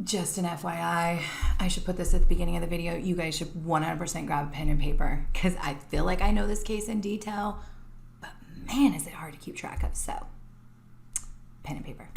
Just an FYI, I should put this at the beginning of the video. You guys should 100% grab a pen and paper because I feel like I know this case in detail, but man, is it hard to keep track of. So, pen and paper.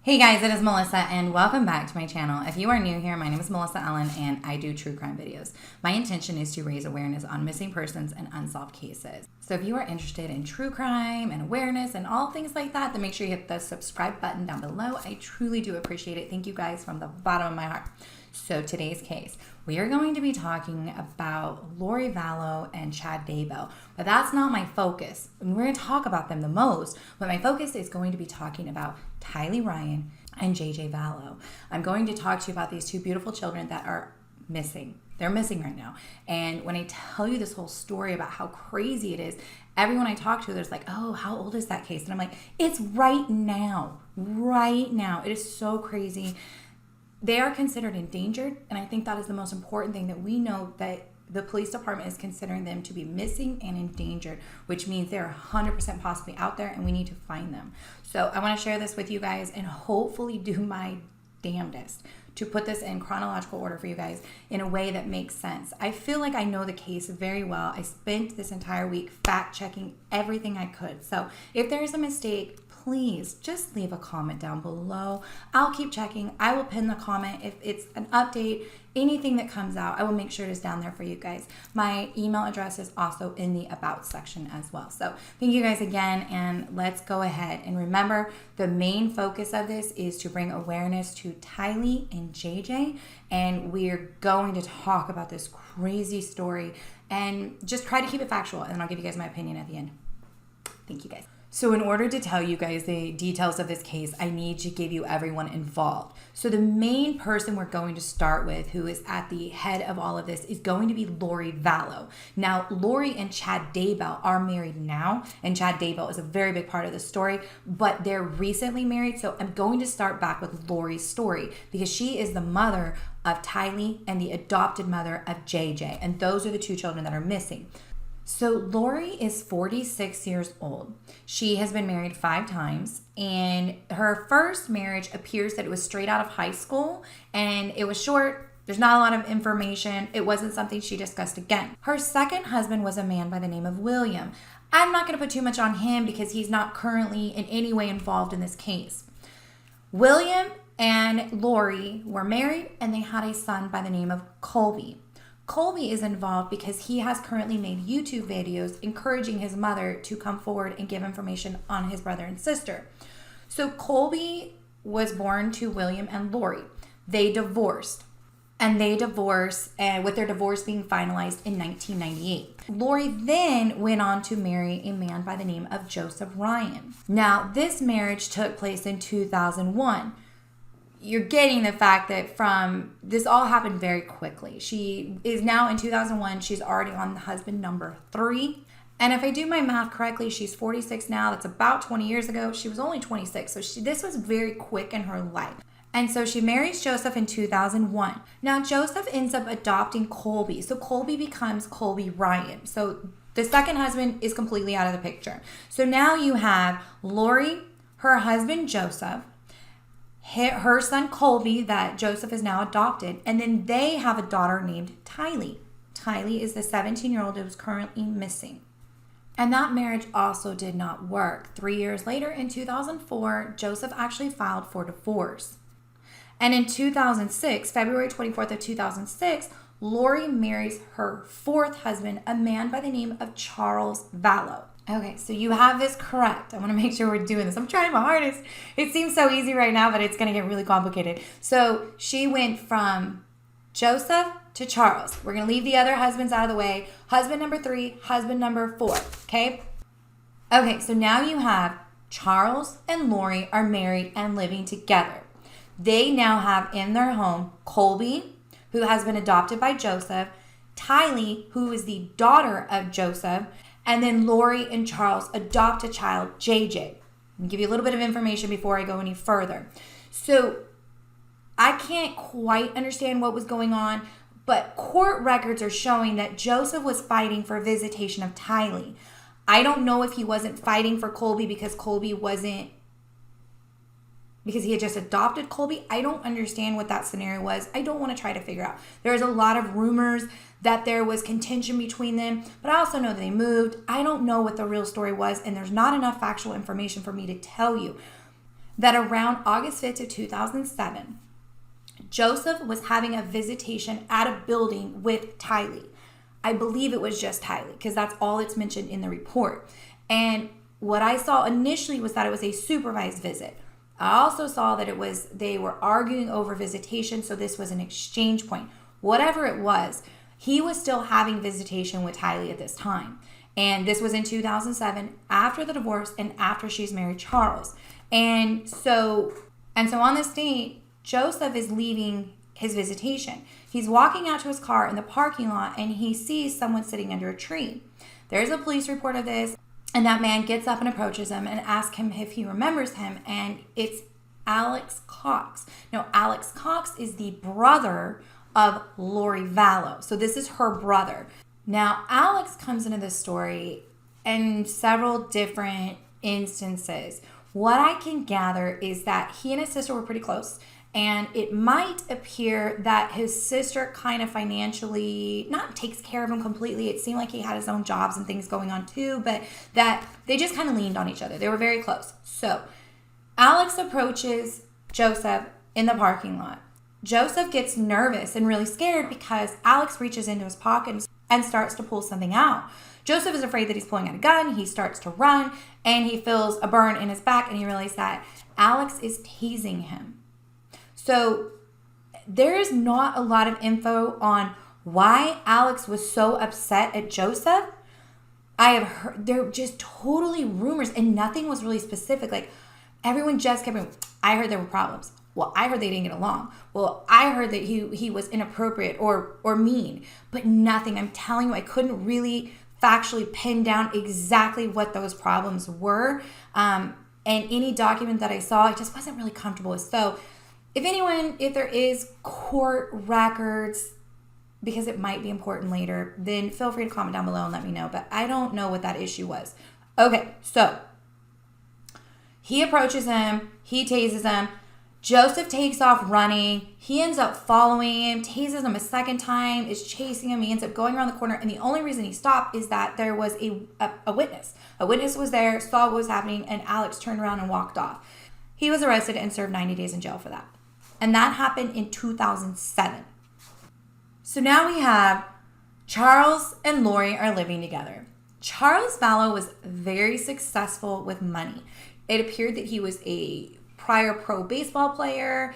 Hey guys, it is Melissa and welcome back to my channel. If you are new here, my name is Melissa Ellen and I do true crime videos. My intention is to raise awareness on missing persons and unsolved cases. So if you are interested in true crime and awareness and all things like that, then make sure you hit the subscribe button down below. I truly do appreciate it. Thank you guys from the bottom of my heart. So today's case, we are going to be talking about Lori Vallow and Chad Daybell, but that's not my focus. We're going to talk about them the most, but my focus is going to be talking about Tylee Ryan and JJ Vallow. I'm going to talk to you about these two beautiful children that are missing. They're missing right now. And when I tell you this whole story about how crazy it is, everyone I talk to, there's like, oh, how old is that case? And I'm like, it's right now. Right now. It is so crazy. They are considered endangered, and I think that is the most important thing, that we know that the police department is considering them to be missing and endangered, which means they're 100% possibly out there and we need to find them. So I want to share this with you guys and hopefully do my damnedest to put this in chronological order for you guys in a way that makes sense. I feel like I know the case very well. I spent this entire week fact checking everything I could. So if there is a mistake, please just leave a comment down below. I'll keep checking. I will pin the comment. If it's an update, anything that comes out, I will make sure it is down there for you guys. My email address is also in the about section as well. So thank you guys again, and let's go ahead. And remember, the main focus of this is to bring awareness to Tylee and JJ, and we're going to talk about this crazy story and just try to keep it factual, and then I'll give you guys my opinion at the end. Thank you guys. So in order to tell you guys the details of this case, I need to give you everyone involved. So the main person we're going to start with, who is at the head of all of this, is going to be Lori Vallow. Now, Lori and Chad Daybell are married now, and Chad Daybell is a very big part of the story, but they're recently married. So I'm going to start back with Lori's story because she is the mother of Tylee and the adopted mother of JJ, and those are the two children that are missing. So Lori is 46 years old. She has been married 5 times, and her first marriage appears that it was straight out of high school, and it was short. There's not a lot of information. It wasn't something she discussed again. Her second husband was a man by the name of William. I'm not going to put too much on him because he's not currently in any way involved in this case. William and Lori were married, and they had a son by the name of Colby. Colby is involved because he has currently made YouTube videos encouraging his mother to come forward and give information on his brother and sister. So Colby was born to William and Lori. They divorced, and with their divorce being finalized in 1998. Lori then went on to marry a man by the name of Joseph Ryan. Now, this marriage took place in 2001. You're getting the fact that this all happened very quickly. She is now in 2001. She's already on husband number 3. And if I do my math correctly, she's 46 now. That's about 20 years ago. She was only 26. So this was very quick in her life. And so she marries Joseph in 2001. Now Joseph ends up adopting Colby. So Colby becomes Colby Ryan. So the second husband is completely out of the picture. So now you have Lori, her husband Joseph, her son Colby that Joseph is now adopted, and then they have a daughter named Tylee. Tylee is the 17-year-old who is currently missing. And that marriage also did not work. 3 years later, in 2004, Joseph actually filed for divorce. And in 2006, February 24th of 2006, Lori marries her 4th husband, a man by the name of Charles Vallow. Okay, so you have this correct. I want to make sure we're doing this. I'm trying my hardest. It seems so easy right now, but it's going to get really complicated. So she went from Joseph to Charles. We're going to leave the other husbands out of the way. Husband number 3, husband number 4, okay? Okay, so now you have Charles and Lori are married and living together. They now have in their home Colby, who has been adopted by Joseph, Tylee, who is the daughter of Joseph, and then Lori and Charles adopt a child, JJ. I'll give you a little bit of information before I go any further. So I can't quite understand what was going on. But court records are showing that Joseph was fighting for visitation of Tylee. I don't know if he wasn't fighting for Colby because he had just adopted Colby. I don't understand what that scenario was. I don't want to try to figure out. There's a lot of rumors that there was contention between them, but I also know that they moved. I don't know what the real story was, and there's not enough factual information for me to tell you that around August 5th of 2007, Joseph was having a visitation at a building with Tylee. I believe it was just Tylee because that's all it's mentioned in the report. And what I saw initially was that it was a supervised visit. I also saw that they were arguing over visitation, so this was an exchange point. Whatever it was, he was still having visitation with Tylee at this time. And this was in 2007, after the divorce and after she's married Charles. And so on this date, Joseph is leaving his visitation. He's walking out to his car in the parking lot and he sees someone sitting under a tree. There's a police report of this, and that man gets up and approaches him and asks him if he remembers him, and it's Alex Cox. Now, Alex Cox is the brother of Lori Vallow. So this is her brother. Now, Alex comes into this story in several different instances. What I can gather is that he and his sister were pretty close, and it might appear that his sister kind of financially not takes care of him completely. It seemed like he had his own jobs and things going on too, but that they just kind of leaned on each other. They were very close. So Alex approaches Joseph in the parking lot. Joseph gets nervous and really scared because Alex reaches into his pocket and starts to pull something out. Joseph is afraid that he's pulling out a gun. He starts to run and he feels a burn in his back, and he realizes that Alex is tasing him. So there is not a lot of info on why Alex was so upset at Joseph. I have heard, they're just totally rumors and nothing was really specific. Like everyone just kept going, I heard there were problems. Well, I heard they didn't get along. Well, I heard that he was inappropriate or mean, but nothing. I'm telling you, I couldn't really factually pin down exactly what those problems were. And any document that I saw, I just wasn't really comfortable with. So if there is court records, because it might be important later, then feel free to comment down below and let me know. But I don't know what that issue was. Okay, so he approaches him. He tases him. Joseph takes off running. He ends up following him, tases him a second time, is chasing him. He ends up going around the corner. And the only reason he stopped is that there was a witness. A witness was there, saw what was happening, and Alex turned around and walked off. He was arrested and served 90 days in jail for that. And that happened in 2007. So now we have Charles and Lori are living together. Charles Vallow was very successful with money. It appeared that he was a prior pro baseball player.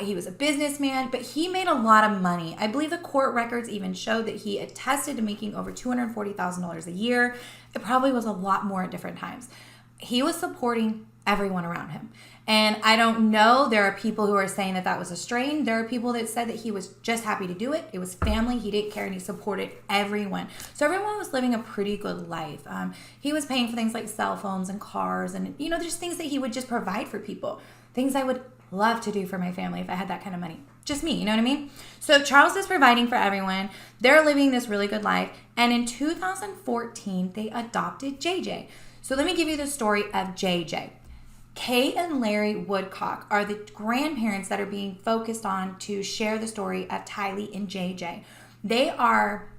He was a businessman, but he made a lot of money. I believe the court records even showed that he attested to making over $240,000 a year. It probably was a lot more at different times. He was supporting everyone around him. And I don't know, there are people who are saying that was a strain. There are people that said that he was just happy to do it. It was family. He didn't care and he supported everyone. So everyone was living a pretty good life. He was paying for things like cell phones and cars and, there's things that he would just provide for people. Things I would love to do for my family if I had that kind of money. Just me, you know what I mean? So Charles is providing for everyone. They're living this really good life. And in 2014, they adopted JJ. So let me give you the story of JJ. Kay and Larry Woodcock are the grandparents that are being focused on to share the story of Tylee and JJ. They are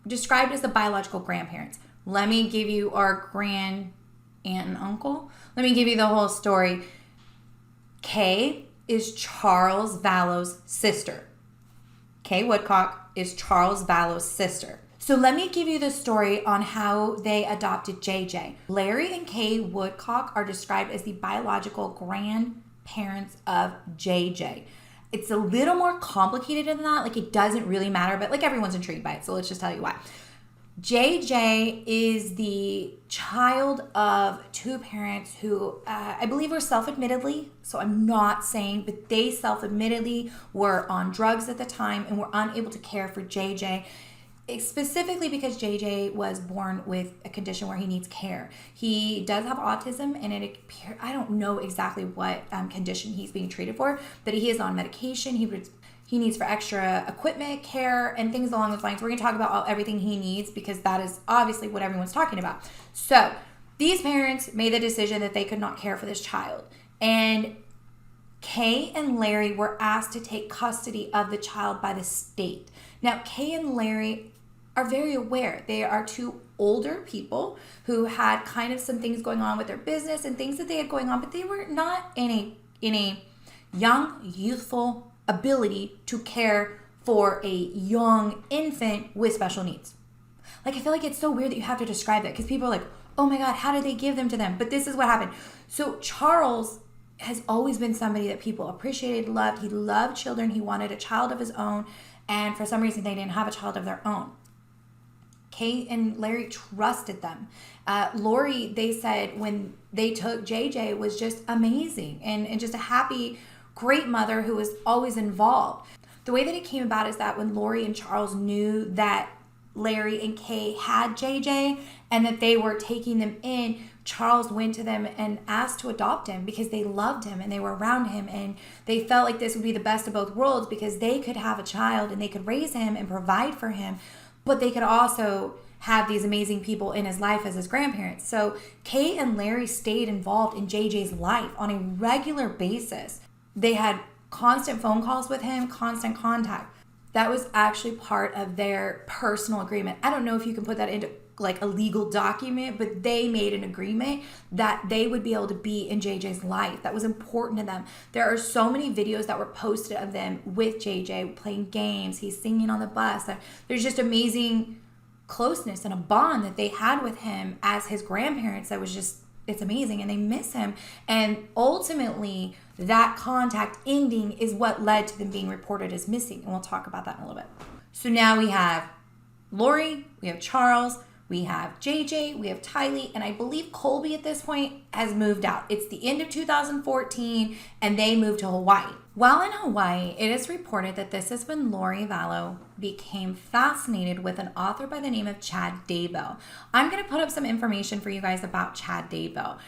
described as the biological grandparents. Let me give you our grand aunt and uncle. Let me give you the whole story. Kay is Charles Vallow's sister. Kay Woodcock is Charles Vallow's sister. So let me give you the story on how they adopted JJ. Larry and Kay Woodcock are described as the biological grandparents of JJ. It's a little more complicated than that. Like it doesn't really matter, but like everyone's intrigued by it. So let's just tell you why. JJ is the child of two parents who I believe were self-admittedly, so I'm not saying, but they self-admittedly were on drugs at the time and were unable to care for JJ. specifically because JJ was born with a condition where he needs care. He does have autism, and I don't know exactly what condition he's being treated for, but he is on medication. He needs for extra equipment, care, and things along those lines. We're going to talk about everything he needs because that is obviously what everyone's talking about. So these parents made the decision that they could not care for this child. And Kay and Larry were asked to take custody of the child by the state. Now, Kay and Larry are very aware. They are two older people who had kind of some things going on with their business and things that they had going on, but they were not in a young, youthful ability to care for a young infant with special needs. Like, I feel like it's so weird that you have to describe that because people are like, oh my God, how did they give them to them? But this is what happened. So Charles has always been somebody that people appreciated, loved. He loved children. He wanted a child of his own. And for some reason, they didn't have a child of their own. Kay and Larry trusted them. Lori, they said when they took JJ, was just amazing and just a happy, great mother who was always involved. The way that it came about is that when Lori and Charles knew that Larry and Kay had JJ and that they were taking them in, Charles went to them and asked to adopt him because they loved him and they were around him, and they felt like this would be the best of both worlds because they could have a child and they could raise him and provide for him, but they could also have these amazing people in his life as his grandparents. So Kay and Larry stayed involved in JJ's life on a regular basis. They had constant phone calls with him, constant contact. That was actually part of their personal agreement. I don't know if you can put that into like a legal document, but they made an agreement that they would be able to be in JJ's life. That was important to them. There are so many videos that were posted of them with JJ playing games. He's singing on the bus. There's just amazing closeness and a bond that they had with him as his grandparents that was just, it's amazing, and they miss him. And ultimately, that contact ending is what led to them being reported as missing, and we'll talk about that in a little bit. So now we have Lori, we have Charles, we have JJ, we have Tylee, and I believe Colby at this point has moved out. It's the end of 2014, and they moved to Hawaii. While in Hawaii, it is reported that this is when Lori Vallow became fascinated with an author by the name of Chad Daybell. I'm going to put up some information for you guys about Chad Daybell.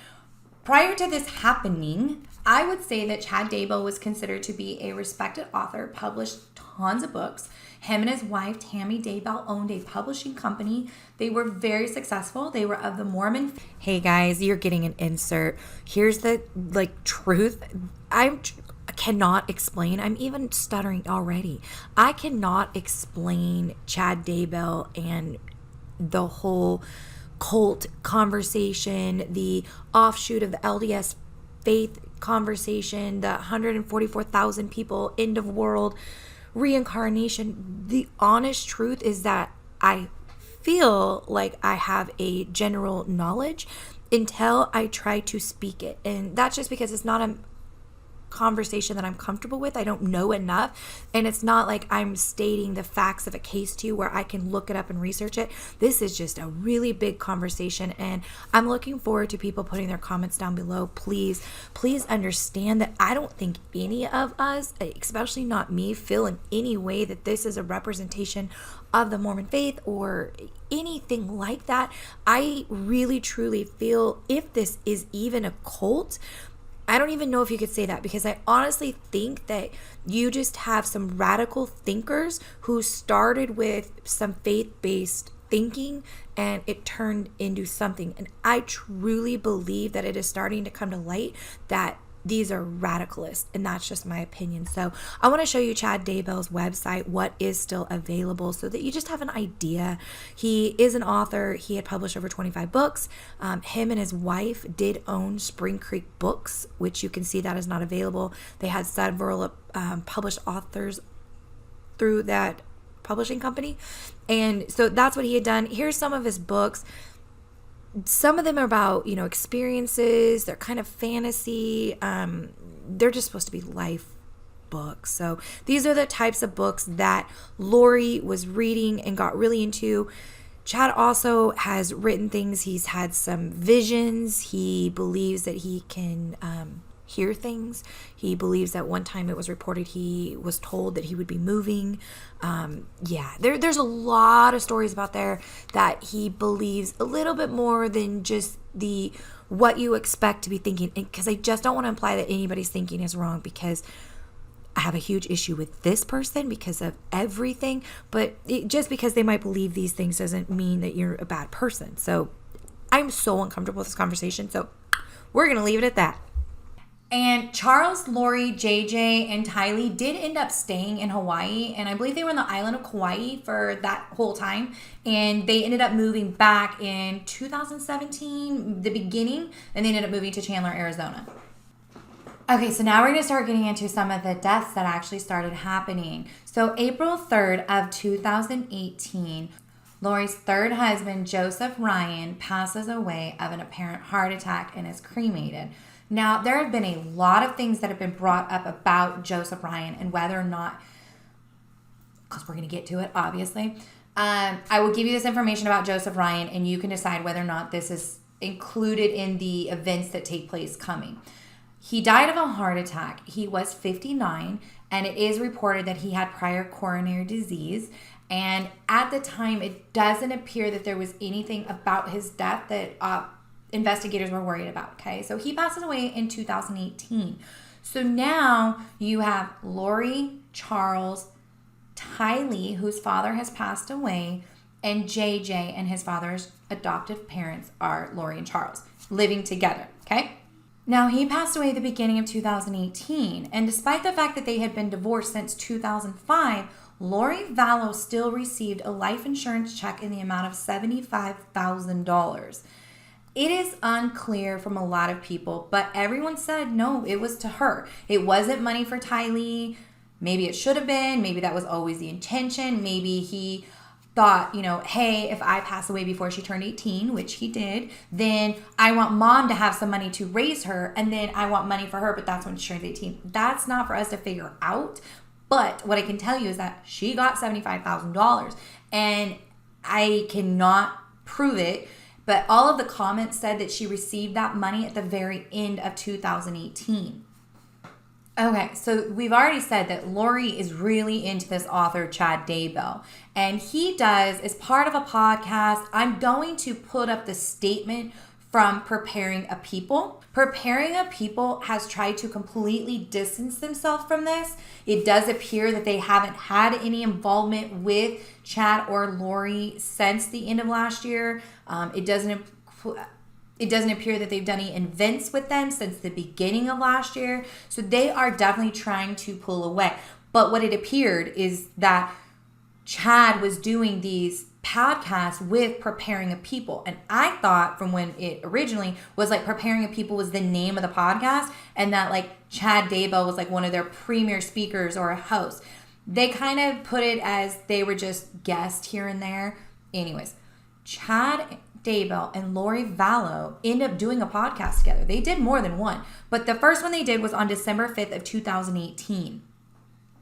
Prior to this happening, I would say that Chad Daybell was considered to be a respected author, published tons of books. Him and his wife, Tammy Daybell, owned a publishing company. They were very successful. They were of the Mormon. Hey guys, you're getting an insert. Here's the truth. I cannot explain. I'm even stuttering already. I cannot explain Chad Daybell and the whole cult conversation, the offshoot of the LDS faith conversation, the 144,000 people, end of world, reincarnation. The honest truth is that I feel like I have a general knowledge until I try to speak it. And that's just because it's not a conversation that I'm comfortable with. I don't know enough, and it's not like I'm stating the facts of a case to you where I can look it up and research it. This is just a really big conversation, and I'm looking forward to people putting their comments down below. Please understand that I don't think any of us, especially not me, feel in any way that this is a representation of the Mormon faith or anything like that. I really truly feel if this is even a cult, I don't even know if you could say that, because I honestly think that you just have some radical thinkers who started with some faith-based thinking and it turned into something. And I truly believe that it is starting to come to light that these are radicalists, and that's just my opinion. So I want to show you Chad Daybell's website, what is still available, so that you just have an idea. He is an author. He had published over 25 books. Him and his wife did own Spring Creek Books, which you can see that is not available. They had several published authors through that publishing company, and so that's what he had done. Here's some of his books. Some of them are about, experiences. They're kind of fantasy. They're just supposed to be life books. So these are the types of books that Lori was reading and got really into. Chad also has written things. He's had some visions. He believes that he can hear things. He believes that one time it was reported he was told that he would be moving. There's a lot of stories about there that he believes a little bit more than just the what you expect to be thinking. Because I just don't want to imply that anybody's thinking is wrong, because I have a huge issue with this person because of everything. But just because they might believe these things doesn't mean that you're a bad person. So I'm so uncomfortable with this conversation. So we're going to leave it at that. And Charles, Lori, JJ, and Tylee did end up staying in Hawaii. And I believe they were on the island of Kauai for that whole time. And they ended up moving back in 2017, the beginning. And they ended up moving to Chandler, Arizona. Okay, so now we're going to start getting into some of the deaths that actually started happening. So April 3rd of 2018, Lori's third husband, Joseph Ryan, passes away of an apparent heart attack and is cremated. Now, there have been a lot of things that have been brought up about Joseph Ryan and whether or not, because we're going to get to it, obviously. I will give you this information about Joseph Ryan, and you can decide whether or not this is included in the events that take place coming. He died of a heart attack. He was 59, and it is reported that he had prior coronary disease. And at the time, it doesn't appear that there was anything about his death that investigators were worried about. Okay, so he passes away in 2018. So now you have Lori, Charles, Tylee, whose father has passed away, and JJ and his father's adoptive parents are Lori and Charles living together. Okay. Now, he passed away at the beginning of 2018, and despite the fact that they had been divorced since 2005, Lori Vallow still received a life insurance check in the amount of $75,000. It is unclear from a lot of people, but everyone said no, it was to her. It wasn't money for Tylee. Maybe it should have been. Maybe that was always the intention. Maybe he thought, hey, if I pass away before she turned 18, which he did, then I want mom to have some money to raise her, and then I want money for her, but that's when she turns 18. That's not for us to figure out. But what I can tell you is that she got $75,000, and I cannot prove it, but all of the comments said that she received that money at the very end of 2018. Okay, so we've already said that Lori is really into this author, Chad Daybell, and he does, as part of a podcast, I'm going to put up the statement from Preparing a People. Preparing a People has tried to completely distance themselves from this. It does appear that they haven't had any involvement with Chad or Lori since the end of last year. It doesn't appear that they've done any events with them since the beginning of last year. So they are definitely trying to pull away. But what it appeared is that Chad was doing these podcasts with Preparing a People. And I thought from when it originally was like Preparing a People was the name of the podcast, and that like Chad Daybell was like one of their premier speakers or a host. They kind of put it as they were just guests here and there. Anyways, Chad Daybell and Lori Vallow end up doing a podcast together. They did more than one, but the first one they did was on December 5th of 2018.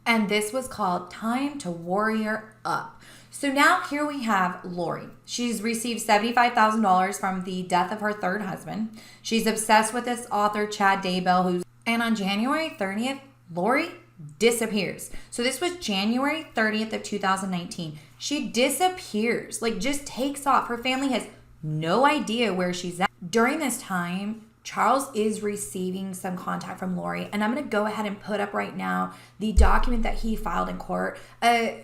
And this was called Time to Warrior Up. So now here we have Lori. She's received $75,000 from the death of her third husband. She's obsessed with this author, Chad Daybell, and on January 30th, Lori disappears. So this was January 30th of 2019. She disappears, like just takes off. Her family has no idea where she's at. During this time, Charles is receiving some contact from Lori, and I'm going to go ahead and put up right now the document that he filed in court,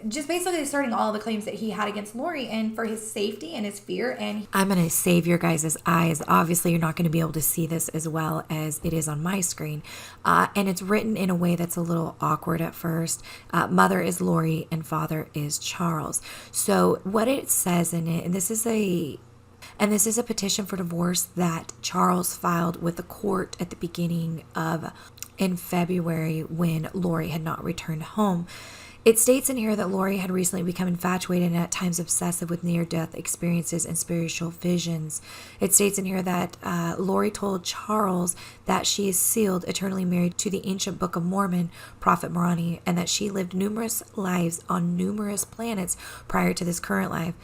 just basically asserting all of the claims that he had against Lori and for his safety and his fear. And I'm going to save your guys' eyes. Obviously, you're not going to be able to see this as well as it is on my screen, and it's written in a way that's a little awkward at first. Mother is Lori and father is Charles. So what it says in it, and this is a petition for divorce that Charles filed with the court at the beginning of in February when Lori had not returned home. It states in here that Lori had recently become infatuated and at times obsessive with near-death experiences and spiritual visions. It states in here that Lori told Charles that she is sealed, eternally married to the ancient Book of Mormon, Prophet Moroni, and that she lived numerous lives on numerous planets prior to this current life.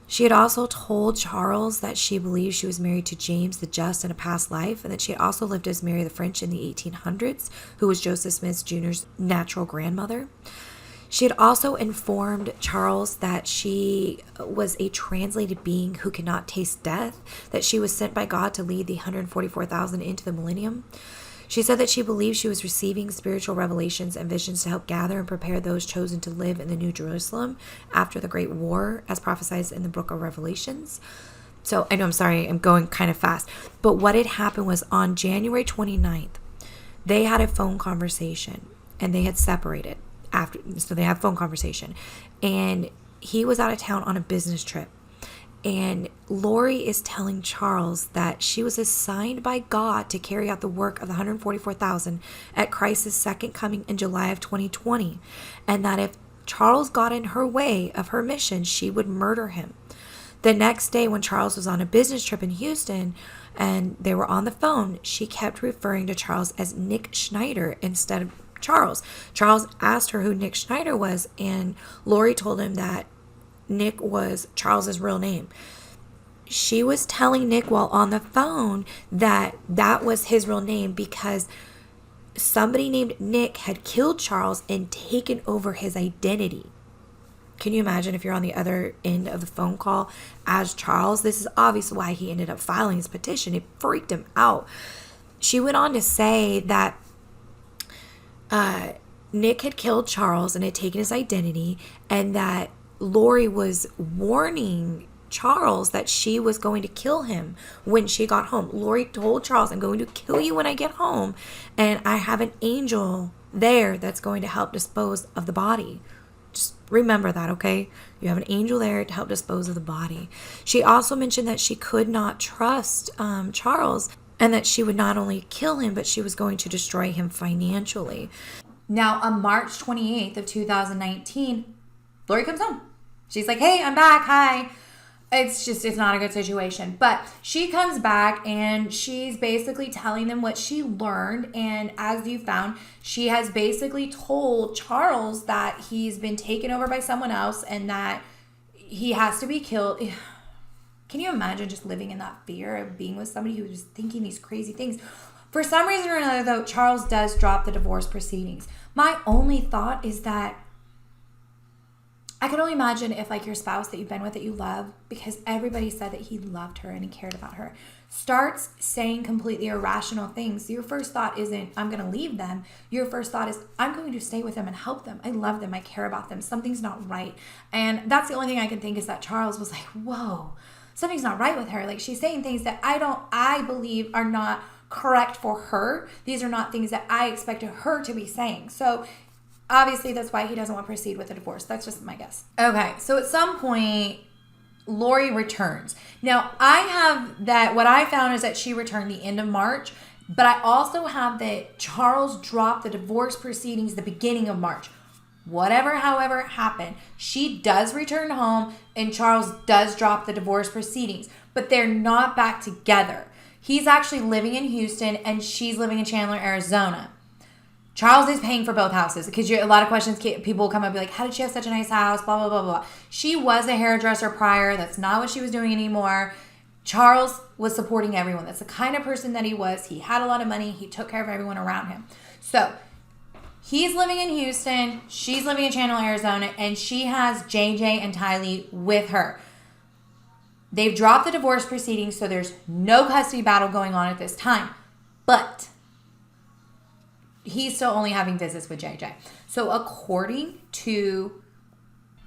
She had also told Charles that she believed she was married to James the Just in a past life, and that she had also lived as Mary the French in the 1800s, who was Joseph Smith Jr.'s natural grandmother. She had also informed Charles that she was a translated being who could not taste death, that she was sent by God to lead the 144,000 into the millennium. She said that she believed she was receiving spiritual revelations and visions to help gather and prepare those chosen to live in the New Jerusalem after the Great War, as prophesied in the book of Revelations. So I know, I'm sorry, I'm going kind of fast. But what had happened was on January 29th, they had a phone conversation and they had separated after. So they had a phone conversation and he was out of town on a business trip. And Lori is telling Charles that she was assigned by God to carry out the work of the 144,000 at Christ's second coming in July of 2020. And that if Charles got in her way of her mission, she would murder him. The next day when Charles was on a business trip in Houston and they were on the phone, she kept referring to Charles as Nick Schneider instead of Charles. Charles asked her who Nick Schneider was, and Lori told him that Nick was Charles's real name. She was telling Nick while on the phone that that was his real name because somebody named Nick had killed Charles and taken over his identity. Can you imagine if you're on the other end of the phone call as Charles? This is obviously why he ended up filing his petition. It freaked him out. She went on to say that Nick had killed Charles and had taken his identity, and that Lori was warning Charles that she was going to kill him when she got home. Lori told Charles, I'm going to kill you when I get home, and I have an angel there that's going to help dispose of the body. Just remember that, okay? You have an angel there to help dispose of the body. She also mentioned that she could not trust Charles, and that she would not only kill him, but she was going to destroy him financially. Now, on March 28th of 2019, Lori comes home. She's like, hey, I'm back. Hi. It's not a good situation. But she comes back and she's basically telling them what she learned. And as you found, she has basically told Charles that he's been taken over by someone else and that he has to be killed. Can you imagine just living in that fear of being with somebody who's thinking these crazy things? For some reason or another, though, Charles does drop the divorce proceedings. My only thought is that I can only imagine if, like, your spouse that you've been with, that you love, because everybody said that he loved her and he cared about her, starts saying completely irrational things. Your first thought isn't, I'm going to leave them. Your first thought is, I'm going to stay with them and help them. I love them. I care about them. Something's not right. And that's the only thing I can think is that Charles was like, whoa, something's not right with her. Like, she's saying things that I believe are not correct for her. These are not things that I expected her to be saying. So obviously, that's why he doesn't want to proceed with the divorce. That's just my guess. Okay, so at some point, Lori returns. Now, I have that, what I found is that she returned the end of March, but I also have that Charles dropped the divorce proceedings the beginning of March. Whatever, however, happened, she does return home and Charles does drop the divorce proceedings, but they're not back together. He's actually living in Houston and she's living in Chandler, Arizona. Charles is paying for both houses because a lot of questions, people will come up and be like, how did she have such a nice house, blah, blah, blah, blah. She was a hairdresser prior. That's not what she was doing anymore. Charles was supporting everyone. That's the kind of person that he was. He had a lot of money. He took care of everyone around him. So he's living in Houston. She's living in Chandler, Arizona, and she has JJ and Tylee with her. They've dropped the divorce proceedings, so there's no custody battle going on at this time. But he's still only having visits with JJ. So according to,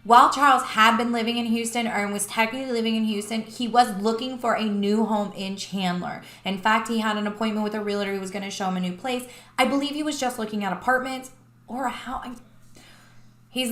while Charles had been living in Houston, or was technically living in Houston, he was looking for a new home in Chandler. In fact, he had an appointment with a realtor who was going to show him a new place. I believe he was just looking at apartments or a house. He's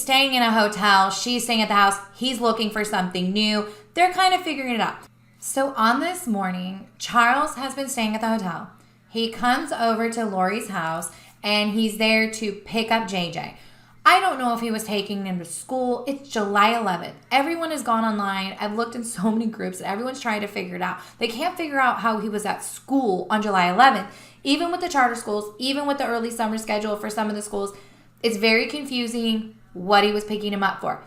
staying in a hotel. She's staying at the house. He's looking for something new. They're kind of figuring it out. So on this morning, Charles has been staying at the hotel. He comes over to Lori's house and he's there to pick up JJ. I don't know if he was taking him to school. It's July 11th. Everyone has gone online. I've looked in so many groups and everyone's trying to figure it out. They can't figure out how he was at school on July 11th. Even with the charter schools, even with the early summer schedule for some of the schools, it's very confusing what he was picking him up for.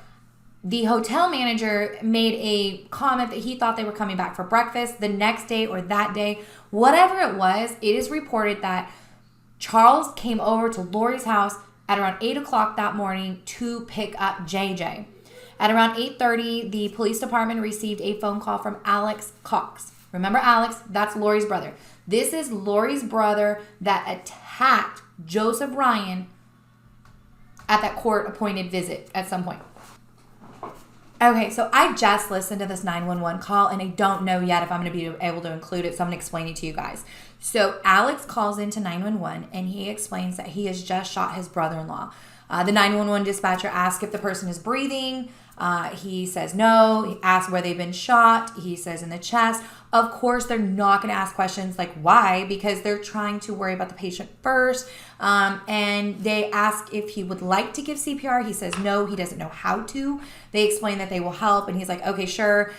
The hotel manager made a comment that he thought they were coming back for breakfast the next day or that day. Whatever it was, it is reported that Charles came over to Lori's house at around 8 o'clock that morning to pick up JJ. At around 8:30, the police department received a phone call from Alex Cox. Remember Alex? That's Lori's brother. This is Lori's brother that attacked Joseph Ryan at that court-appointed visit at some point. Okay, so I just listened to this 911 call, and I don't know yet if I'm going to be able to include it, so I'm going to explain it to you guys. So Alex calls into 911, and he explains that he has just shot his brother-in-law. The 911 dispatcher asks if the person is breathing. He says no. He asks where they've been shot. He says in the chest. Of course, they're not going to ask questions like why, because they're trying to worry about the patient first. And they ask if he would like to give CPR. He says no, he doesn't know how to. They explain that they will help, and he's like, okay, sure.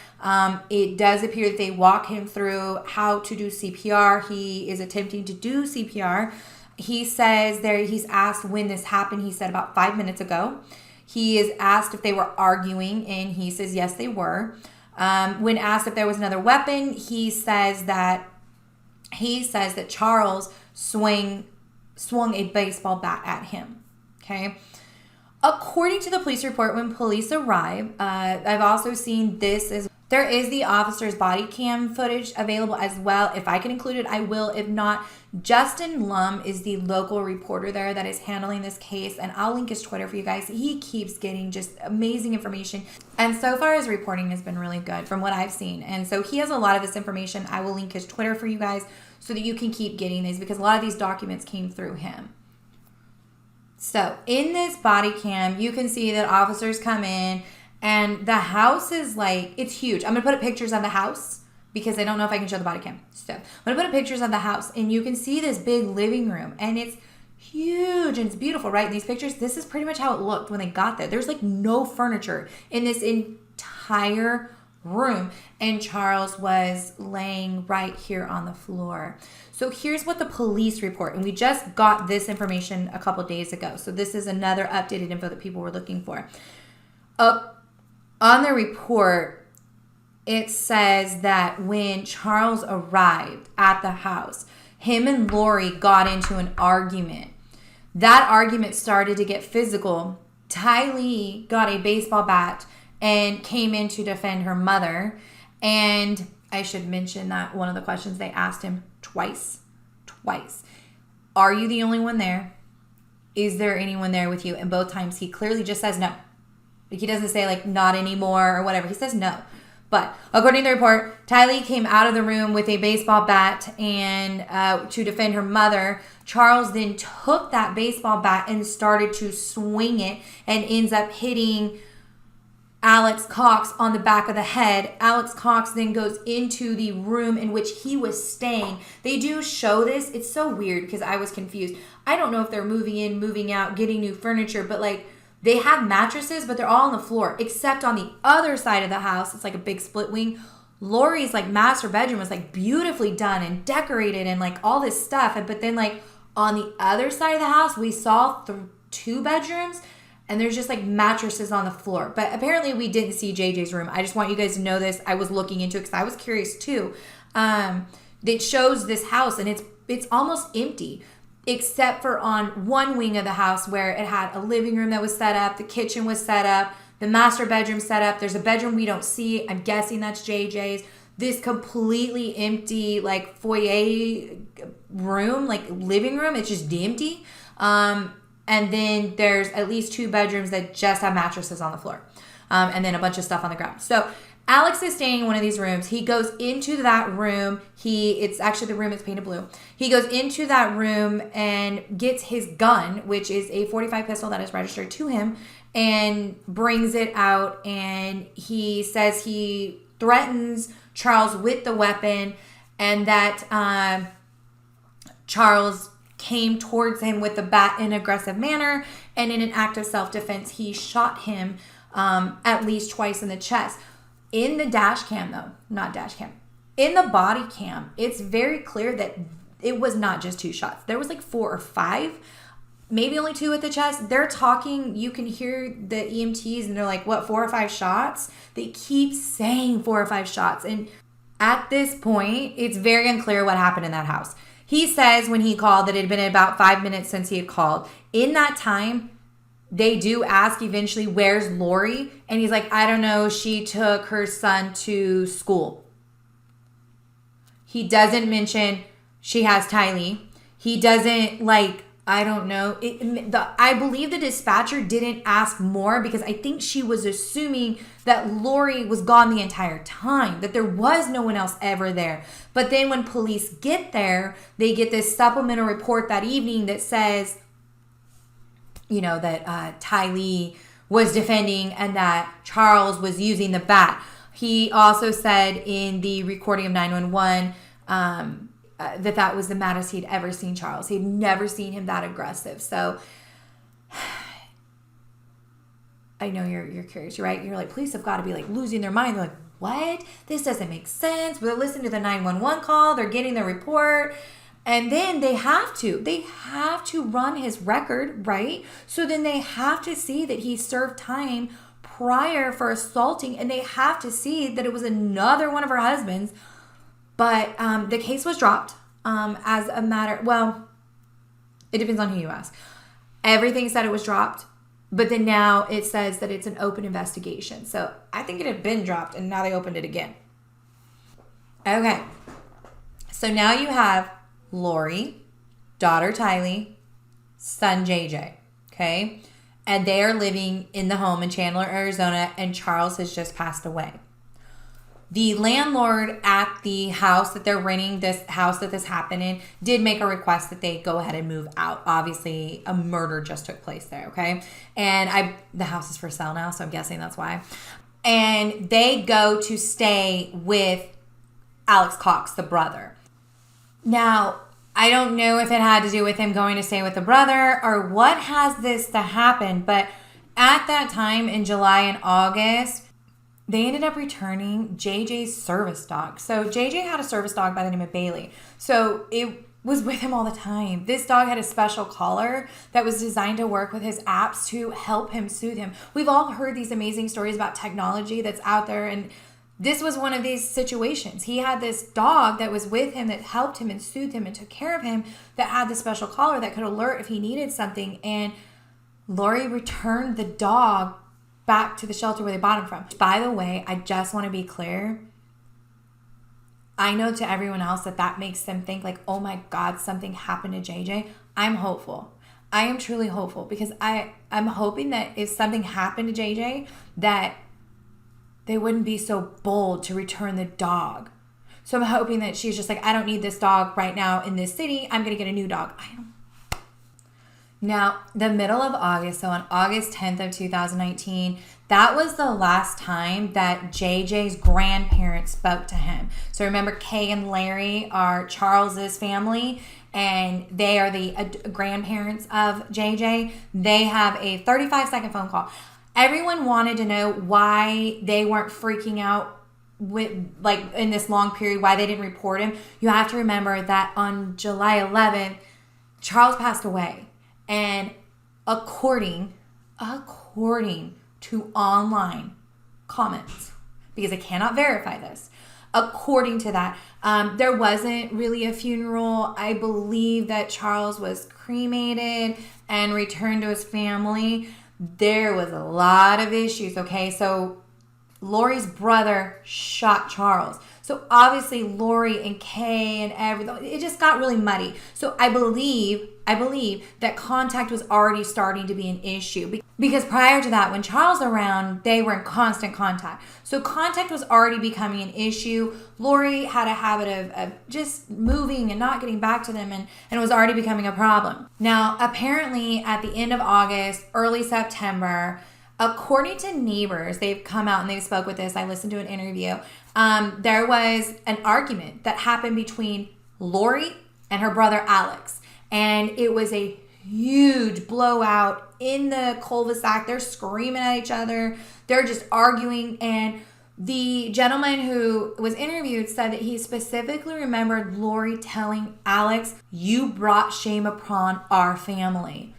It does appear that they walk him through how to do CPR. He is attempting to do CPR. He says he's asked when this happened. He said about 5 minutes ago. He is asked if they were arguing, and he says yes, they were. When asked if there was another weapon, he says that Charles swung a baseball bat at him. Okay. According to the police report, when police arrive, I've also seen there is the officer's body cam footage available as well. If I can include it, I will. If not, Justin Lum is the local reporter there that is handling this case, and I'll link his Twitter for you guys. He keeps getting just amazing information, and so far his reporting has been really good from what I've seen. And so he has a lot of this information. I will link his Twitter for you guys so that you can keep getting these, because a lot of these documents came through him. So in this body cam, you can see that officers come in, and the house is like, it's huge. I'm going to put up pictures of the house because I don't know if I can show the body cam. So I'm going to put up pictures of the house, and you can see this big living room, and it's huge and it's beautiful, right? In these pictures, this is pretty much how it looked when they got there. There's like no furniture in this entire room, and Charles was laying right here on the floor. So here's what the police report, and we just got this information a couple days ago. So this is another updated info that people were looking for. On the report, it says that when Charles arrived at the house, him and Lori got into an argument. That argument started to get physical. Tylee got a baseball bat and came in to defend her mother. And I should mention that one of the questions they asked him twice. Are you the only one there? Is there anyone there with you? And both times he clearly just says no. Like, he doesn't say like not anymore or whatever. He says no. But according to the report, Tylee came out of the room with a baseball bat and to defend her mother. Charles then took that baseball bat and started to swing it and ends up hitting Alex Cox on the back of the head. Alex Cox then goes into the room in which he was staying. They do show this. It's so weird because I was confused. I don't know if they're moving in, moving out, getting new furniture, but like, they have mattresses, but they're all on the floor, except on the other side of the house. It's like a big split wing. Lori's like master bedroom was like beautifully done and decorated and like all this stuff. But then like on the other side of the house, we saw two bedrooms, and there's just like mattresses on the floor. But apparently we didn't see JJ's room. I just want you guys to know this. I was looking into it because I was curious too. It shows this house, and it's almost empty, except for on one wing of the house where it had a living room that was set up, the kitchen was set up, the master bedroom set up. There's a bedroom we don't see. I'm guessing that's JJ's. This completely empty, like, foyer room, like living room, it's just empty. And then there's at least two bedrooms that just have mattresses on the floor. And then a bunch of stuff on the ground. So Alex is staying in one of these rooms. He goes into that room. It's actually the room that's painted blue. He goes into that room and gets his gun, which is a .45 pistol that is registered to him, and brings it out. And he says he threatens Charles with the weapon, and that Charles came towards him with the bat in an aggressive manner, and in an act of self-defense, he shot him at least twice in the chest. In the dash cam, though, not dash cam, in the body cam, it's very clear that it was not just two shots. There was like 4 or 5. maybe only 2 at the chest. They're talking. You can hear the EMTs and they're like, what, 4 or 5 shots? They keep saying 4 or 5 shots. And at this point, it's very unclear what happened in that house. He says when he called that it had been about 5 minutes since he had called. In that time, they do ask eventually, where's Lori? And he's like, I don't know. She took her son to school. He doesn't mention she has Tylee. He doesn't I don't know. I believe the dispatcher didn't ask more because I think she was assuming that Lori was gone the entire time, that there was no one else ever there. But then when police get there, they get this supplemental report that evening that says, that Tylee was defending and that Charles was using the bat. He also said in the recording of 911 that was the maddest he'd ever seen Charles. He'd never seen him that aggressive. So I know you're curious, right? You're like, police have got to be losing their mind. They're like, what? This doesn't make sense. They're listening to the 911 call. They're getting the report. And then they have to run his record, right? So then they have to see that he served time prior for assaulting, and they have to see that it was another one of her husbands. But the case was dropped as a matter, well, it depends on who you ask. Everything said it was dropped, but then now it says that it's an open investigation. So I think it had been dropped, and now they opened it again. Okay. So now you have Lori, daughter Tylee, son JJ, okay? And they are living in the home in Chandler, Arizona, and Charles has just passed away. The landlord at the house that they're renting, this house that this happened in, did make a request that they go ahead and move out. Obviously, a murder just took place there, okay? And the house is for sale now, so I'm guessing that's why. And they go to stay with Alex Cox, the brother. Now, I don't know if it had to do with him going to stay with the brother or what has this to happen, but at that time in July and August, they ended up returning JJ's service dog. So JJ had a service dog by the name of Bailey. So it was with him all the time. This dog had a special collar that was designed to work with his apps to help him soothe him. We've all heard these amazing stories about technology that's out there, and this was one of these situations. He had this dog that was with him that helped him and soothed him and took care of him, that had the special collar that could alert if he needed something. And Lori returned the dog back to the shelter where they bought him from. By the way, I just want to be clear. I know to everyone else that makes them think oh my God, something happened to JJ. I'm hopeful. I am truly hopeful because I'm hoping that if something happened to JJ, that they wouldn't be so bold to return the dog. So I'm hoping that she's just I don't need this dog right now in this city. I'm going to get a new dog. Now, the middle of August, so on August 10th of 2019, that was the last time that JJ's grandparents spoke to him. So remember, Kay and Larry are Charles's family, and they are the grandparents of JJ. They have a 35-second phone call. Everyone wanted to know why they weren't freaking out with in this long period, why they didn't report him. You have to remember that on July 11th, Charles passed away. And according to online comments, because I cannot verify this, according to that, there wasn't really a funeral. I believe that Charles was cremated and returned to his family. There was a lot of issues, okay? So Lori's brother shot Charles. So obviously Lori and Kay and everything, it just got really muddy. So I believe that contact was already starting to be an issue. Because prior to that, when Charles was around, they were in constant contact. So contact was already becoming an issue. Lori had a habit of just moving and not getting back to them, and it was already becoming a problem. Now, apparently at the end of August, early September, according to neighbors, they've come out and they've spoke with this. I listened to an interview. There was an argument that happened between Lori and her brother Alex. And it was a huge blowout in the cul-de-sac. They're screaming at each other. They're just arguing. And the gentleman who was interviewed said that he specifically remembered Lori telling Alex, "You brought shame upon our family."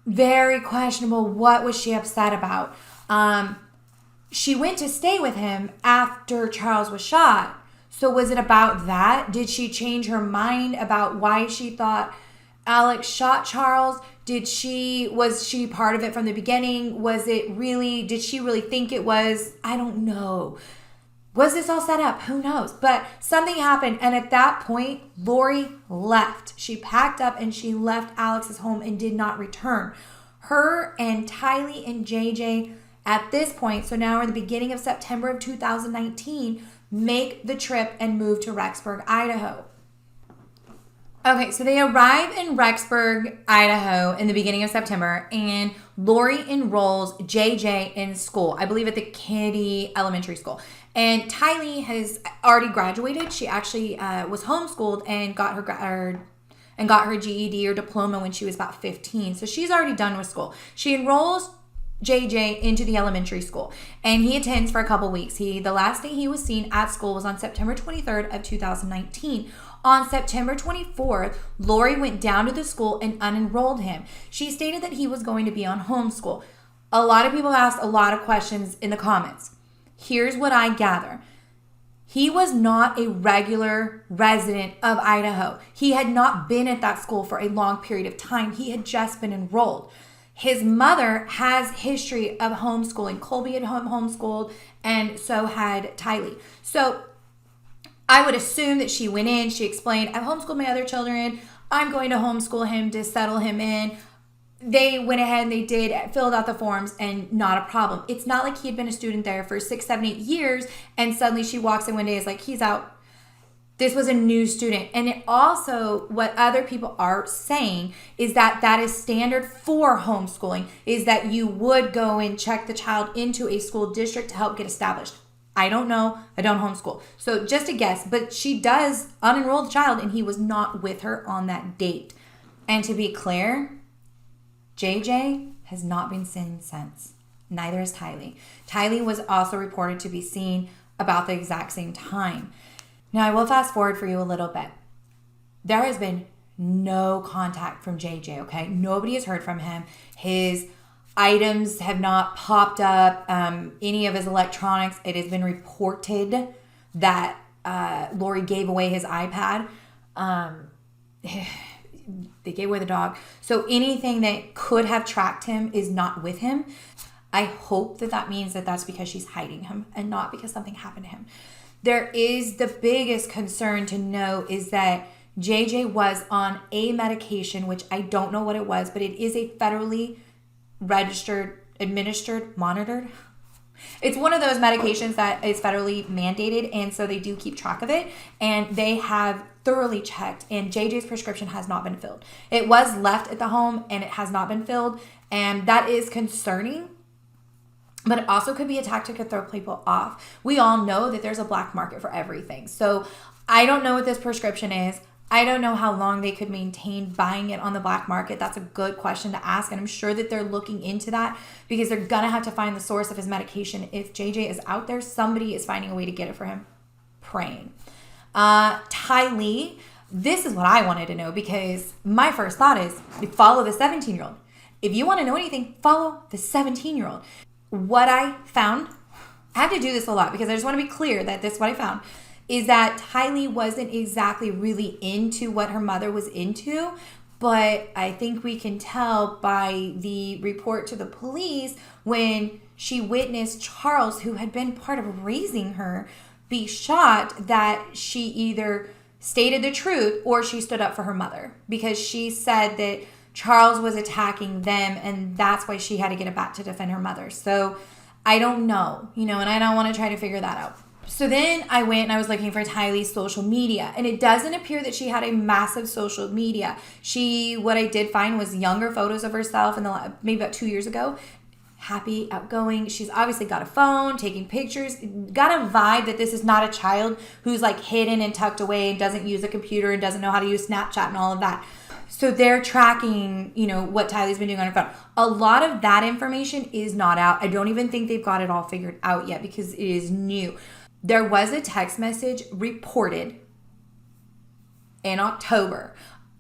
Very questionable. What was she upset about? She went to stay with him after Charles was shot. So was it about that? Did she change her mind about why she thought Alex shot Charles? Was she part of it from the beginning? Did she really think it was? I don't know. Was this all set up? Who knows? But something happened, and at that point, Lori left. She packed up and she left Alex's home and did not return. Her and Tylee and JJ at this point, so now we're in the beginning of September of 2019, make the trip and move to Rexburg, Idaho. Okay, so they arrive in Rexburg, Idaho in the beginning of September, and Lori enrolls JJ in school, I believe at the Kennedy Elementary School. And Tylee has already graduated. She actually was homeschooled and got her GED or diploma when she was about 15. So she's already done with school. She enrolls JJ into the elementary school, and he attends for a couple weeks. The last day he was seen at school was on September 23rd of 2019. On September 24th, Lori went down to the school and unenrolled him. She stated that he was going to be on homeschool. A lot of people asked a lot of questions in the comments. Here's what I gather. He was not a regular resident of Idaho. He had not been at that school for a long period of time. He had just been enrolled. His mother has history of homeschooling. Colby had homeschooled, and so had Tylee. So I would assume that she went in, she explained, I've homeschooled my other children. I'm going to homeschool him to settle him in. They went ahead and filled out the forms, and not a problem. It's not like he had been a student there for 6, 7, 8 years, and suddenly she walks in one day and is like, he's out. This was a new student. And it also, what other people are saying is that is standard for homeschooling, is that you would go and check the child into a school district to help get established. I don't know. I don't homeschool. So just a guess, but she does unenroll the child, and he was not with her on that date. And to be clear, JJ has not been seen since. Neither has Tylee. Tylee was also reported to be seen about the exact same time. Now, I will fast forward for you a little bit. There has been no contact from JJ, okay? Nobody has heard from him. His items have not popped up, any of his electronics. It has been reported that Lori gave away his iPad. They gave away the dog. So anything that could have tracked him is not with him. I hope that means that that's because she's hiding him and not because something happened to him. There is the biggest concern to know is that JJ was on a medication, which I don't know what it was, but it is a federally registered, administered, monitored. It's one of those medications that is federally mandated, and so they do keep track of it, and they have thoroughly checked, and JJ's prescription has not been filled. It was left at the home, and it has not been filled, and that is concerning, but it also could be a tactic to throw people off. We all know that there's a black market for everything, so I don't know what this prescription is. I don't know how long they could maintain buying it on the black market. That's a good question to ask, and I'm sure that they're looking into that because they're going to have to find the source of his medication. If JJ is out there, somebody is finding a way to get it for him. Praying. Tylee, this is what I wanted to know because my first thought is follow the 17-year-old. If you want to know anything, follow the 17-year-old. What I found, I have to do this a lot because I just want to be clear that this is what I found, is that Tylee wasn't exactly really into what her mother was into, but I think we can tell by the report to the police when she witnessed Charles, who had been part of raising her, be shot, that she either stated the truth or she stood up for her mother because she said that Charles was attacking them and that's why she had to get it back to defend her mother. So I don't know, and I don't want to try to figure that out. So then I went and I was looking for Tylee's social media, and it doesn't appear that she had a massive social media. What I did find was younger photos of herself maybe about 2 years ago. Happy, outgoing. She's obviously got a phone, taking pictures. Got a vibe that this is not a child who's like hidden and tucked away and doesn't use a computer and doesn't know how to use Snapchat and all of that. So they're tracking, what Tylee's been doing on her phone. A lot of that information is not out. I don't even think they've got it all figured out yet because it is new. There was a text message reported in October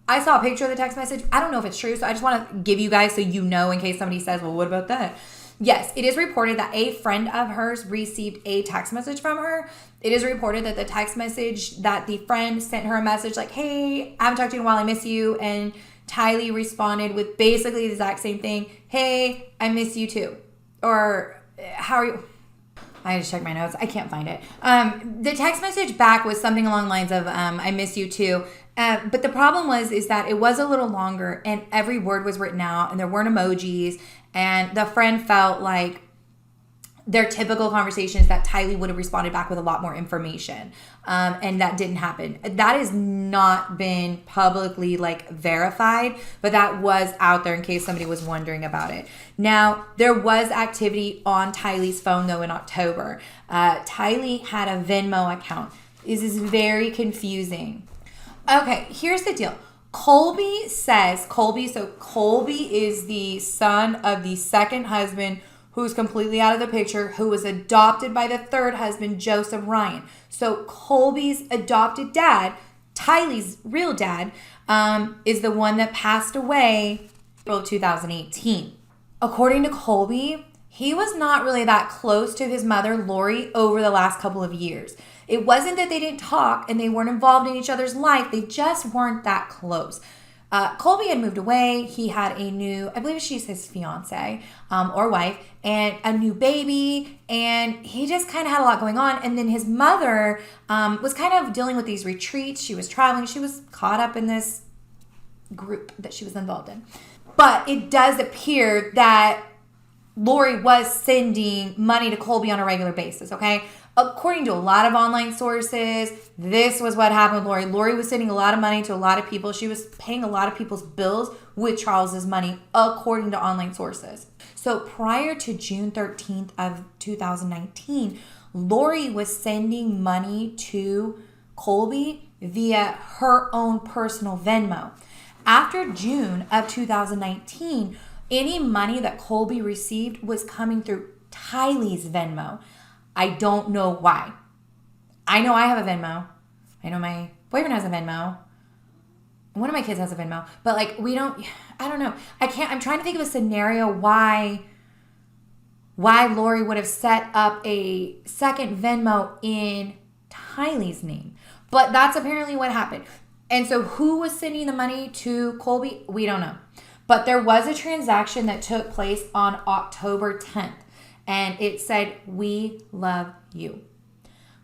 I saw a picture of the text message. I don't know if it's true, so I just want to give you guys so you know in case somebody says, well, what about that? Yes, it is reported that a friend of hers received a text message from her. It is reported that the text message that the friend sent her a message like, hey, I haven't talked to you in a while, I miss you. And Tylee responded with basically the exact same thing. Hey, I miss you too. Or how are you? I had to check my notes. I can't find it. The text message back was something along the lines of, I miss you too. But the problem is that it was a little longer and every word was written out and there weren't emojis. And the friend felt like their typical conversations that Tylee would have responded back with a lot more information. And that didn't happen. That has not been publicly like verified, but that was out there in case somebody was wondering about it. Now, there was activity on Tylee's phone though in October. Tylee had a Venmo account. This is very confusing. Okay, here's the deal. Colby is the son of the second husband who's completely out of the picture, who was adopted by the third husband, Joseph Ryan. So Colby's adopted dad, Tylee's real dad, is the one that passed away in April of 2018. According to Colby, he was not really that close to his mother, Lori, over the last couple of years. It wasn't that they didn't talk and they weren't involved in each other's life. They just weren't that close. Colby had moved away. He had a new, I believe she's his fiance or wife, and a new baby. And he just kind of had a lot going on. And then his mother was kind of dealing with these retreats. She was traveling. She was caught up in this group that she was involved in. But it does appear that Lori was sending money to Colby on a regular basis, okay? According to a lot of online sources, this was what happened with Lori. Lori was sending a lot of money to a lot of people. She was paying a lot of people's bills with Charles's money, according to online sources. So prior to June 13th of 2019, Lori was sending money to Colby via her own personal Venmo. After June of 2019, any money that Colby received was coming through Tylee's Venmo. I don't know why. I know I have a Venmo. I know my boyfriend has a Venmo. One of my kids has a Venmo. But like I don't know. I'm trying to think of a scenario why Lori would have set up a second Venmo in Tylee's name. But that's apparently what happened. And so who was sending the money to Colby? We don't know. But there was a transaction that took place on October 10th. And it said, "We love you."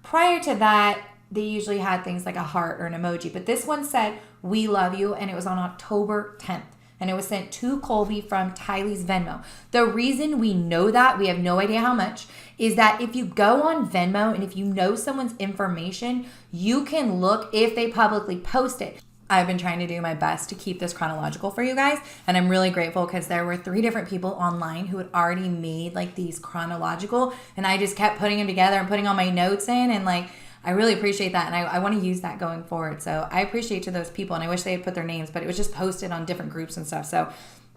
Prior to that, they usually had things like a heart or an emoji. But this one said, "We love you." And it was on October 10th. And it was sent to Colby from Tylee's Venmo. The reason we know that, we have no idea how much, is that if you go on Venmo and if you know someone's information, you can look if they publicly post it. I've been trying to do my best to keep this chronological for you guys, and I'm really grateful because there were 3 different people online who had already made like these chronological, and I just kept putting them together and putting all my notes in, and like I really appreciate that, and I want to use that going forward. So I appreciate to those people, and I wish they had put their names, but it was just posted on different groups and stuff, so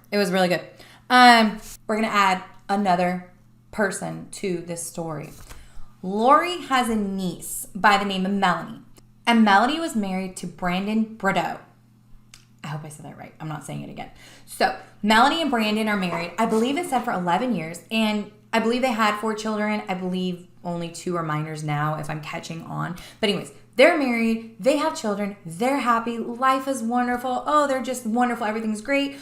it was really good. We're gonna add another person to this story. Lori has a niece by the name of Melanie. And Melanie was married to Brandon Brito. I hope I said that right. I'm not saying it again. So Melanie and Brandon are married. I believe it said for 11 years. And I believe they had 4 children. I believe only 2 are minors now, if I'm catching on. But anyways, they're married. They have children. They're happy. Life is wonderful. Oh, they're just wonderful. Everything's great.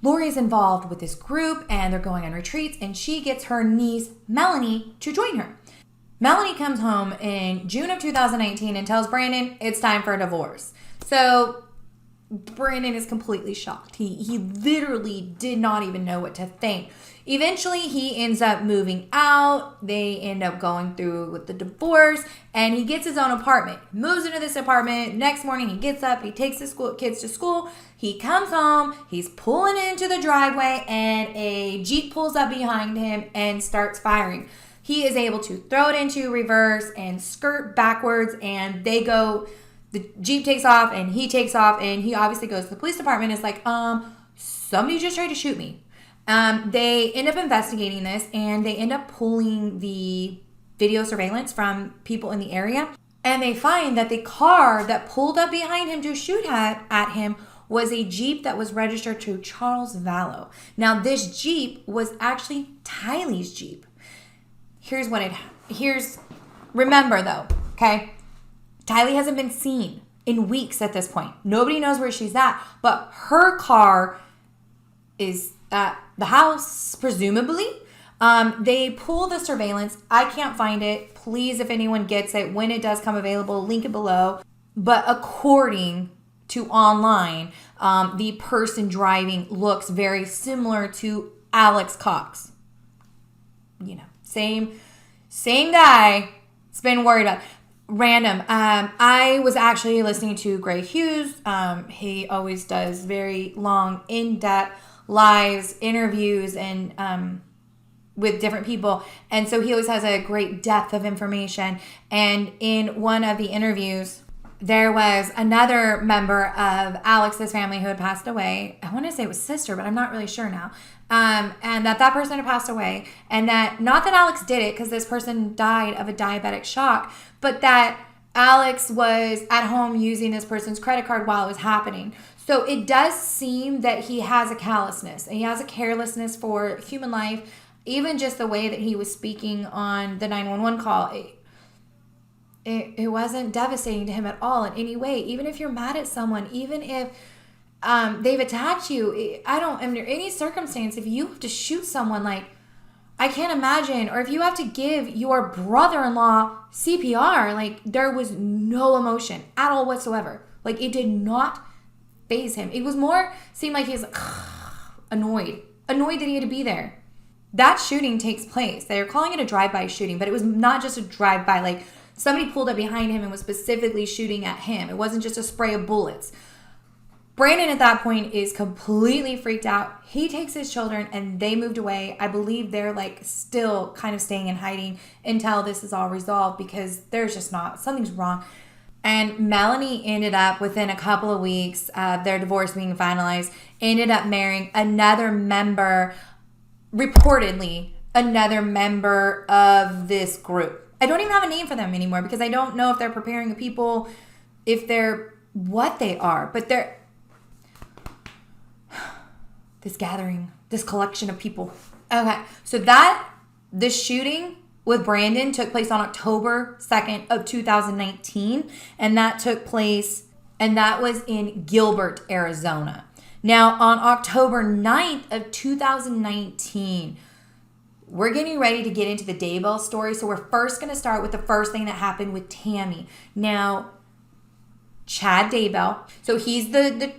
Lori's involved with this group and they're going on retreats. And she gets her niece, Melanie, to join her. Melanie comes home in June of 2019 and tells Brandon it's time for a divorce. So Brandon is completely shocked. He literally did not even know what to think. Eventually, he ends up moving out. They end up going through with the divorce, and he gets his own apartment. Moves into this apartment. Next morning, he gets up. He takes his kids to school. He comes home. He's pulling into the driveway, and a Jeep pulls up behind him and starts firing. He is able to throw it into reverse and skirt backwards, and they go, the Jeep takes off and he takes off, and he obviously goes to the police department. It's like, somebody just tried to shoot me. They end up investigating this, and they end up pulling the video surveillance from people in the area, and they find that the car that pulled up behind him to shoot at him was a Jeep that was registered to Charles Vallow. Now, this Jeep was actually Tylee's Jeep. Remember though, okay? Tylee hasn't been seen in weeks at this point. Nobody knows where she's at, but her car is at the house, presumably. They pull the surveillance. I can't find it. Please, if anyone gets it, when it does come available, link it below. But according to online, the person driving looks very similar to Alex Cox. You know, same guy. It's been worried about. Random. I was actually listening to Gray Hughes. He always does very long, in-depth lives, interviews, and with different people. And so he always has a great depth of information. And in one of the interviews, there was another member of Alex's family who had passed away. I want to say it was sister, but I'm not really sure now. And that person had passed away. And that, not that Alex did it, because this person died of a diabetic shock, but that Alex was at home using this person's credit card while it was happening. So it does seem that he has a callousness. And he has a carelessness for human life. Even just the way that he was speaking on the 911 call, it wasn't devastating to him at all in any way. Even if you're mad at someone, even if they've attacked you, under any circumstance, if you have to shoot someone, like, I can't imagine, or if you have to give your brother-in-law CPR, like, there was no emotion at all whatsoever. Like, it did not faze him. It was more, seemed like he was like, annoyed that he had to be there. That shooting takes place. They're calling it a drive-by shooting, but it was not just a drive-by. Like, somebody pulled up behind him and was specifically shooting at him. It wasn't just a spray of bullets. Brandon at that point is completely freaked out. He takes his children and they moved away. I believe they're like still kind of staying in hiding until this is all resolved, because there's just something's wrong. And Melanie ended up, within a couple of weeks of their divorce being finalized, ended up marrying reportedly another member of this group. I don't even have a name for them anymore, because I don't know if they're preparing people, if they're what they are, but they're this gathering, this collection of people. Okay, so the shooting with Brandon took place on October 2nd of 2019, and that was in Gilbert, Arizona. Now, on October 9th of 2019, we're getting ready to get into the Daybell story. So we're first going to start with the first thing that happened with Tammy. Now, Chad Daybell, so he's the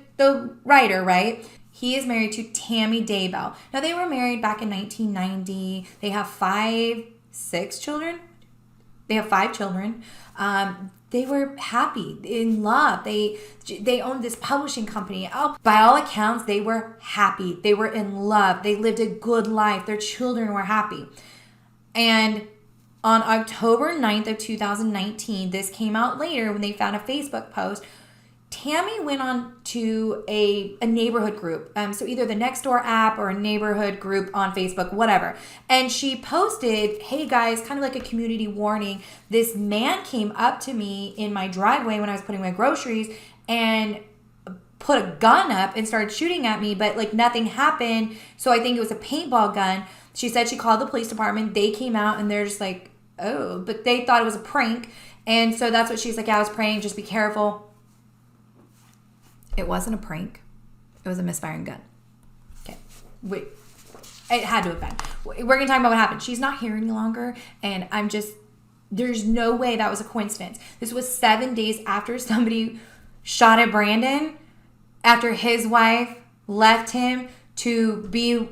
writer, right? He is married to Tammy Daybell. Now, they were married back in 1990. They have 5 children. They were happy, in love. They owned this publishing company. By all accounts, they were happy. They were in love. They lived a good life. Their children were happy. And on October 9th of 2019, this came out later when they found a Facebook post, Tammy went on to a neighborhood group. So either the Nextdoor app or a neighborhood group on Facebook, whatever. And she posted, hey guys, kind of like a community warning. This man came up to me in my driveway when I was putting my groceries and put a gun up and started shooting at me, but like nothing happened. So I think it was a paintball gun. She said she called the police department. They came out and they're just like, oh, but they thought it was a prank. And so that's what she's like, I was praying, just be careful. It wasn't a prank. It was a misfiring gun. Okay. Wait. It had to have been. We're going to talk about what happened. She's not here any longer. And there's no way that was a coincidence. This was 7 days after somebody shot at Brandon, after his wife left him to be,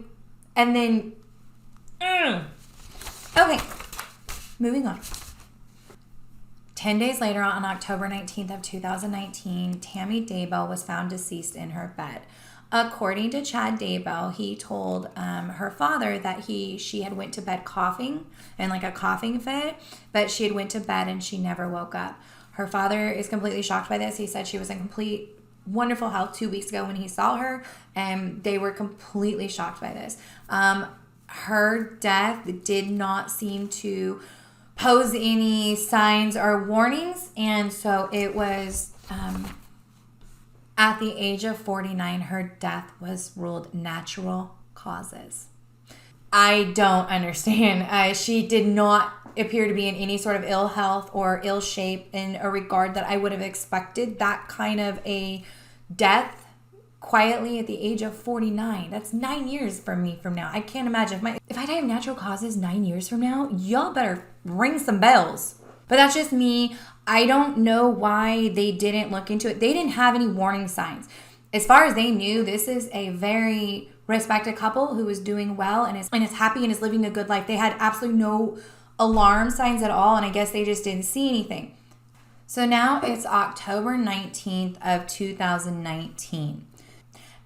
and then, okay. Moving on. 10 days later, on October 19th of 2019, Tammy Daybell was found deceased in her bed. According to Chad Daybell, he told her father that she had went to bed coughing and like a coughing fit, but she had went to bed and she never woke up. Her father is completely shocked by this. He said she was in complete wonderful health 2 weeks ago when he saw her, and they were completely shocked by this. Her death did not seem to pose any signs or warnings, and so it was At the age of 49, her death was ruled natural causes. I don't understand. She did not appear to be in any sort of ill health or ill shape in a regard that I would have expected that kind of a death quietly at the age of 49. That's 9 years from me from now. I can't imagine. If I die of natural causes 9 years from now, y'all better ring some bells. But that's just me. I don't know why they didn't look into it. They didn't have any warning signs. As far as they knew, this is a very respected couple who is doing well and is happy and is living a good life. They had absolutely no alarm signs at all, and I guess they just didn't see anything. So now it's October 19th of 2019.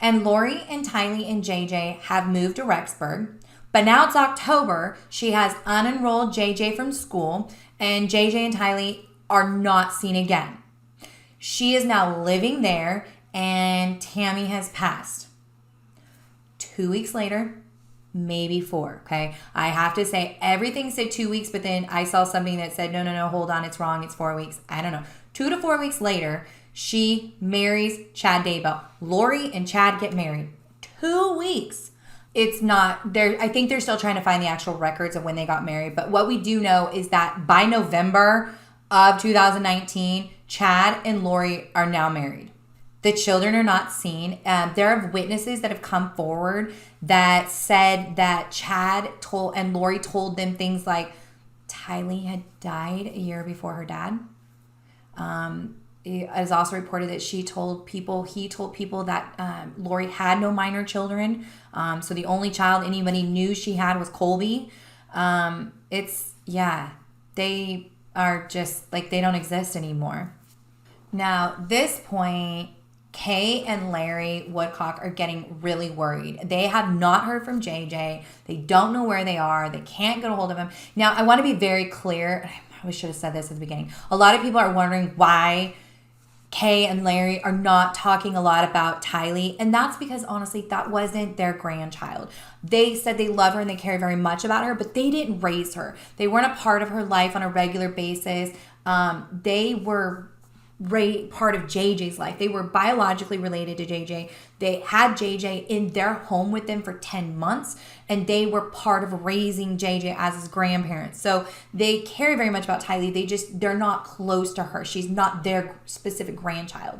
And Lori and Tylee and JJ have moved to Rexburg. But now it's October. She has unenrolled JJ from school, and JJ and Tylee are not seen again. She is now living there, and Tammy has passed. 2 weeks later, maybe 4, okay? I have to say everything said 2 weeks, but then I saw something that said, no, hold on, it's wrong, it's 4 weeks. I don't know. 2 to 4 weeks later, she marries Chad Daybell. Lori and Chad get married. 2 weeks. It's not there. I think they're still trying to find the actual records of when they got married. But what we do know is that by November of 2019, Chad and Lori are now married. The children are not seen. There are witnesses that have come forward that said that Chad told and Lori told them things like Tylee had died a year before her dad. It is also reported that he told people that Lori had no minor children. So the only child anybody knew she had was Colby. They are just like, they don't exist anymore. Now, this point, Kay and Larry Woodcock are getting really worried. They have not heard from JJ. They don't know where they are. They can't get a hold of him. Now, I want to be very clear. I probably should have said this at the beginning. A lot of people are wondering why Kay and Larry are not talking a lot about Tylee, and that's because honestly that wasn't their grandchild. They said they love her and they care very much about her, but they didn't raise her. They weren't a part of her life on a regular basis. They were part of JJ's life. They were biologically related to JJ. They had JJ in their home with them for 10 months, and they were part of raising JJ as his grandparents. So they care very much about Tylee. They're not close to her. She's not their specific grandchild.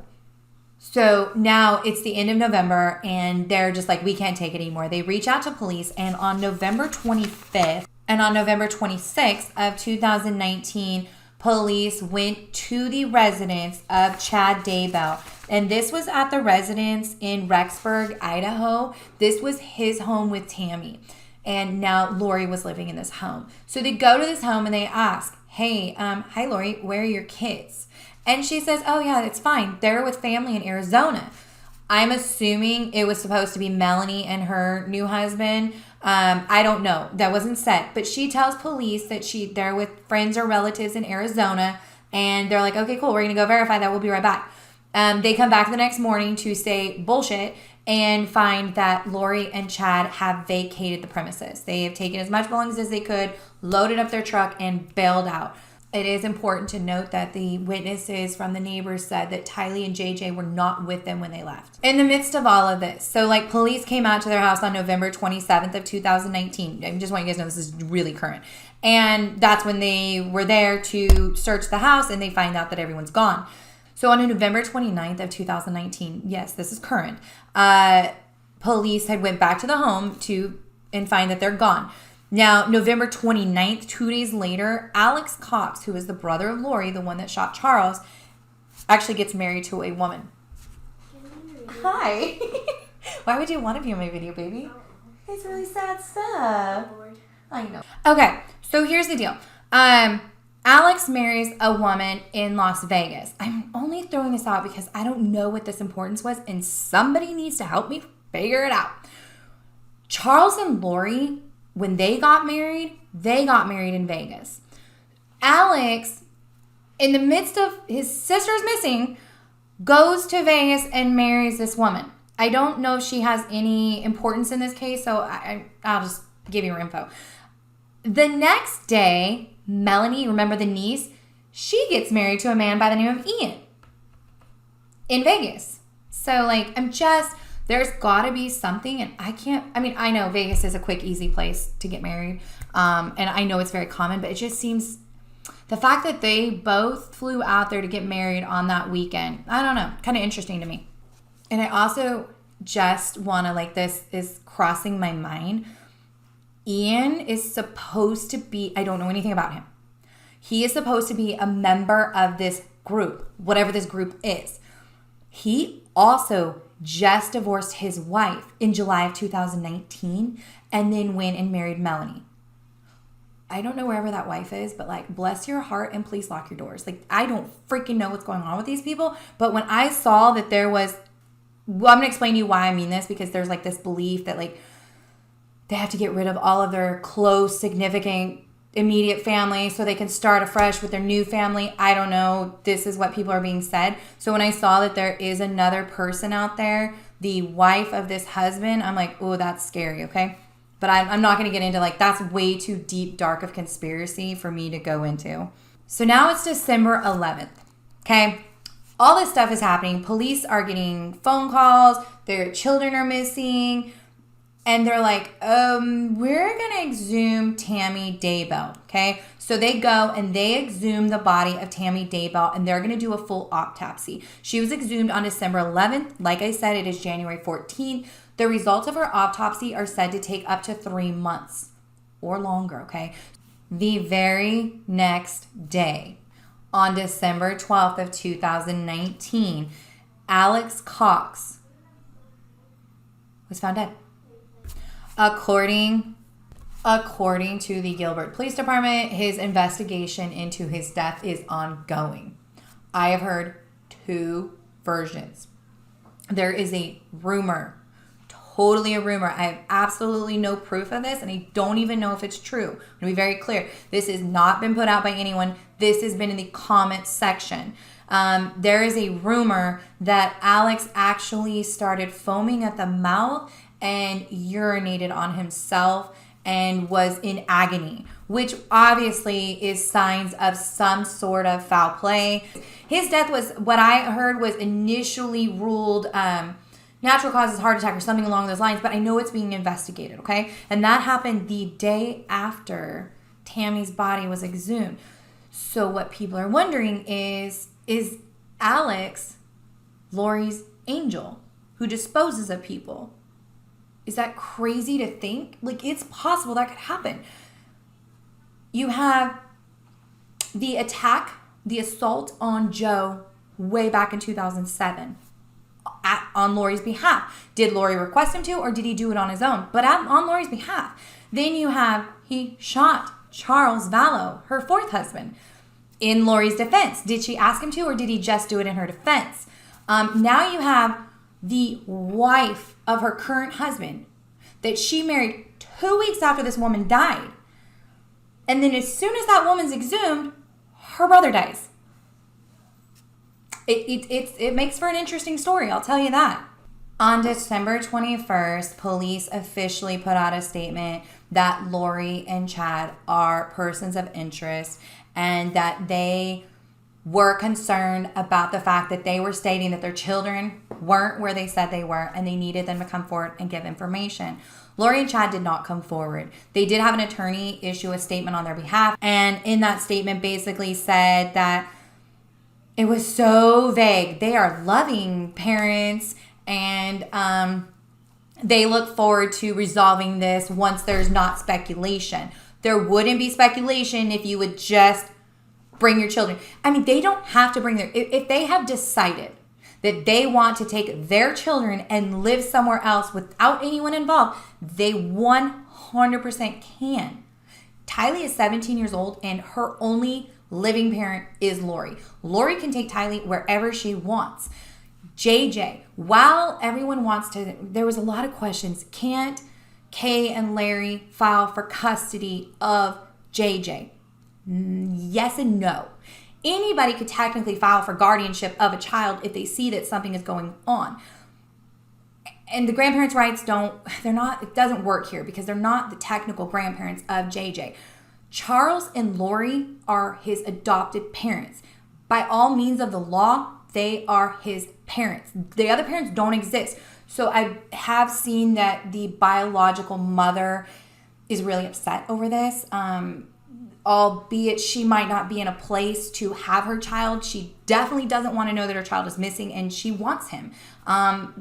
So now it's the end of November, and they're just like, we can't take it anymore. They reach out to police, and on November 25th and on November 26th of 2019, police went to the residence of Chad Daybell. And this was at the residence in Rexburg, Idaho. This was his home with Tammy. And now Lori was living in this home. So they go to this home and they ask, hey, hi Lori, where are your kids? And she says, oh yeah, it's fine. They're with family in Arizona. I'm assuming it was supposed to be Melanie and her new husband. I don't know. That wasn't said. But she tells police that they're with friends or relatives in Arizona. And they're like, okay, cool. We're going to go verify that. We'll be right back. They come back the next morning to say bullshit and find that Lori and Chad have vacated the premises. They have taken as much belongings as they could, loaded up their truck, and bailed out. It is important to note that the witnesses from the neighbors said that Tylee and JJ were not with them when they left. In the midst of all of this, so like police came out to their house on November 27th of 2019. I just want you guys to know this is really current. And that's when they were there to search the house and they find out that everyone's gone. So on November 29th of 2019, yes, this is current, police had went back to the home and find that they're gone. Now, November 29th, 2 days later, Alex Cox, who is the brother of Lori, the one that shot Charles, actually gets married to a woman. Hi. Why would you want to be on my video, baby? It's really sad stuff. I know. Okay, so here's the deal. Alex marries a woman in Las Vegas. I'm only throwing this out because I don't know what this importance was, and somebody needs to help me figure it out. Charles and Lori, when they got married in Vegas. Alex, in the midst of his sister's missing, goes to Vegas and marries this woman. I don't know if she has any importance in this case, so I'll just give you her info. The next day, Melanie, remember the niece, she gets married to a man by the name of Ian in Vegas. So like, there's gotta be something, and I know Vegas is a quick, easy place to get married. And I know it's very common, but it just seems, the fact that they both flew out there to get married on that weekend, I don't know, kind of interesting to me. And I also just want to, like, this is crossing my mind. Ian is supposed to be, I don't know anything about him. He is supposed to be a member of this group, whatever this group is. He also just divorced his wife in July of 2019 and then went and married Melanie. I don't know wherever that wife is, but like, bless your heart and please lock your doors. Like, I don't freaking know what's going on with these people. But when I saw that there was, well, I'm going to explain to you why I mean this, because there's like this belief that like they have to get rid of all of their close, significant, immediate family so they can start afresh with their new family. I don't know. This is what people are being said. So when I saw that there is another person out there, the wife of this husband, I'm like, oh, that's scary, okay? But I'm not going to get into, like, that's way too deep, dark of conspiracy for me to go into. So now it's December 11th, okay? All this stuff is happening. Police are getting phone calls. Their children are missing. And they're like, we're going to exhume Tammy Daybell, okay? So they go and they exhume the body of Tammy Daybell, and they're going to do a full autopsy. She was exhumed on December 11th. Like I said, it is January 14th. The results of her autopsy are said to take up to 3 months or longer, okay? The very next day, on December 12th of 2019, Alex Cox was found dead. According to the Gilbert Police Department, his investigation into his death is ongoing. I have heard 2 versions. There is a rumor, totally a rumor. I have absolutely no proof of this, and I don't even know if it's true. I'm going to be very clear. This has not been put out by anyone. This has been in the comment section. There is a rumor that Alex actually started foaming at the mouth and urinated on himself and was in agony, which obviously is signs of some sort of foul play. His death was, what I heard, was initially ruled natural causes, heart attack or something along those lines, but I know it's being investigated, okay? And that happened the day after Tammy's body was exhumed. So what people are wondering is Alex Lori's angel who disposes of people? Is that crazy to think? Like, it's possible that could happen. You have the attack, the assault on Joe way back in 2007 on Lori's behalf. Did Lori request him to, or did he do it on his own? But on Lori's behalf. Then you have, he shot Charles Vallow, her 4th husband, in Lori's defense. Did she ask him to, or did he just do it in her defense? Now you have the wife of her current husband that she married 2 weeks after this woman died. And then as soon as that woman's exhumed, her brother dies. It makes for an interesting story, I'll tell you that. On December 21st, police officially put out a statement that Lori and Chad are persons of interest and that they were concerned about the fact that they were stating that their children weren't where they said they were and they needed them to come forward and give information. Lori and Chad did not come forward. They did have an attorney issue a statement on their behalf, and in that statement basically said that it was so vague. They are loving parents, and they look forward to resolving this once there's not speculation. There wouldn't be speculation if you would just bring your children. I mean, they don't have to bring if they have decided that they want to take their children and live somewhere else without anyone involved, they 100% can. Tylee is 17 years old and her only living parent is Lori. Lori can take Tylee wherever she wants. JJ, while everyone wants to, there was a lot of questions. Can't Kay and Larry file for custody of JJ? Yes and no. Anybody could technically file for guardianship of a child if they see that something is going on. And the grandparents' rights it doesn't work here because they're not the technical grandparents of JJ. Charles and Lori are his adopted parents. By all means of the law, they are his parents. The other parents don't exist. So I have seen that the biological mother is really upset over this. Albeit she might not be in a place to have her child. She definitely doesn't want to know that her child is missing, and she wants him.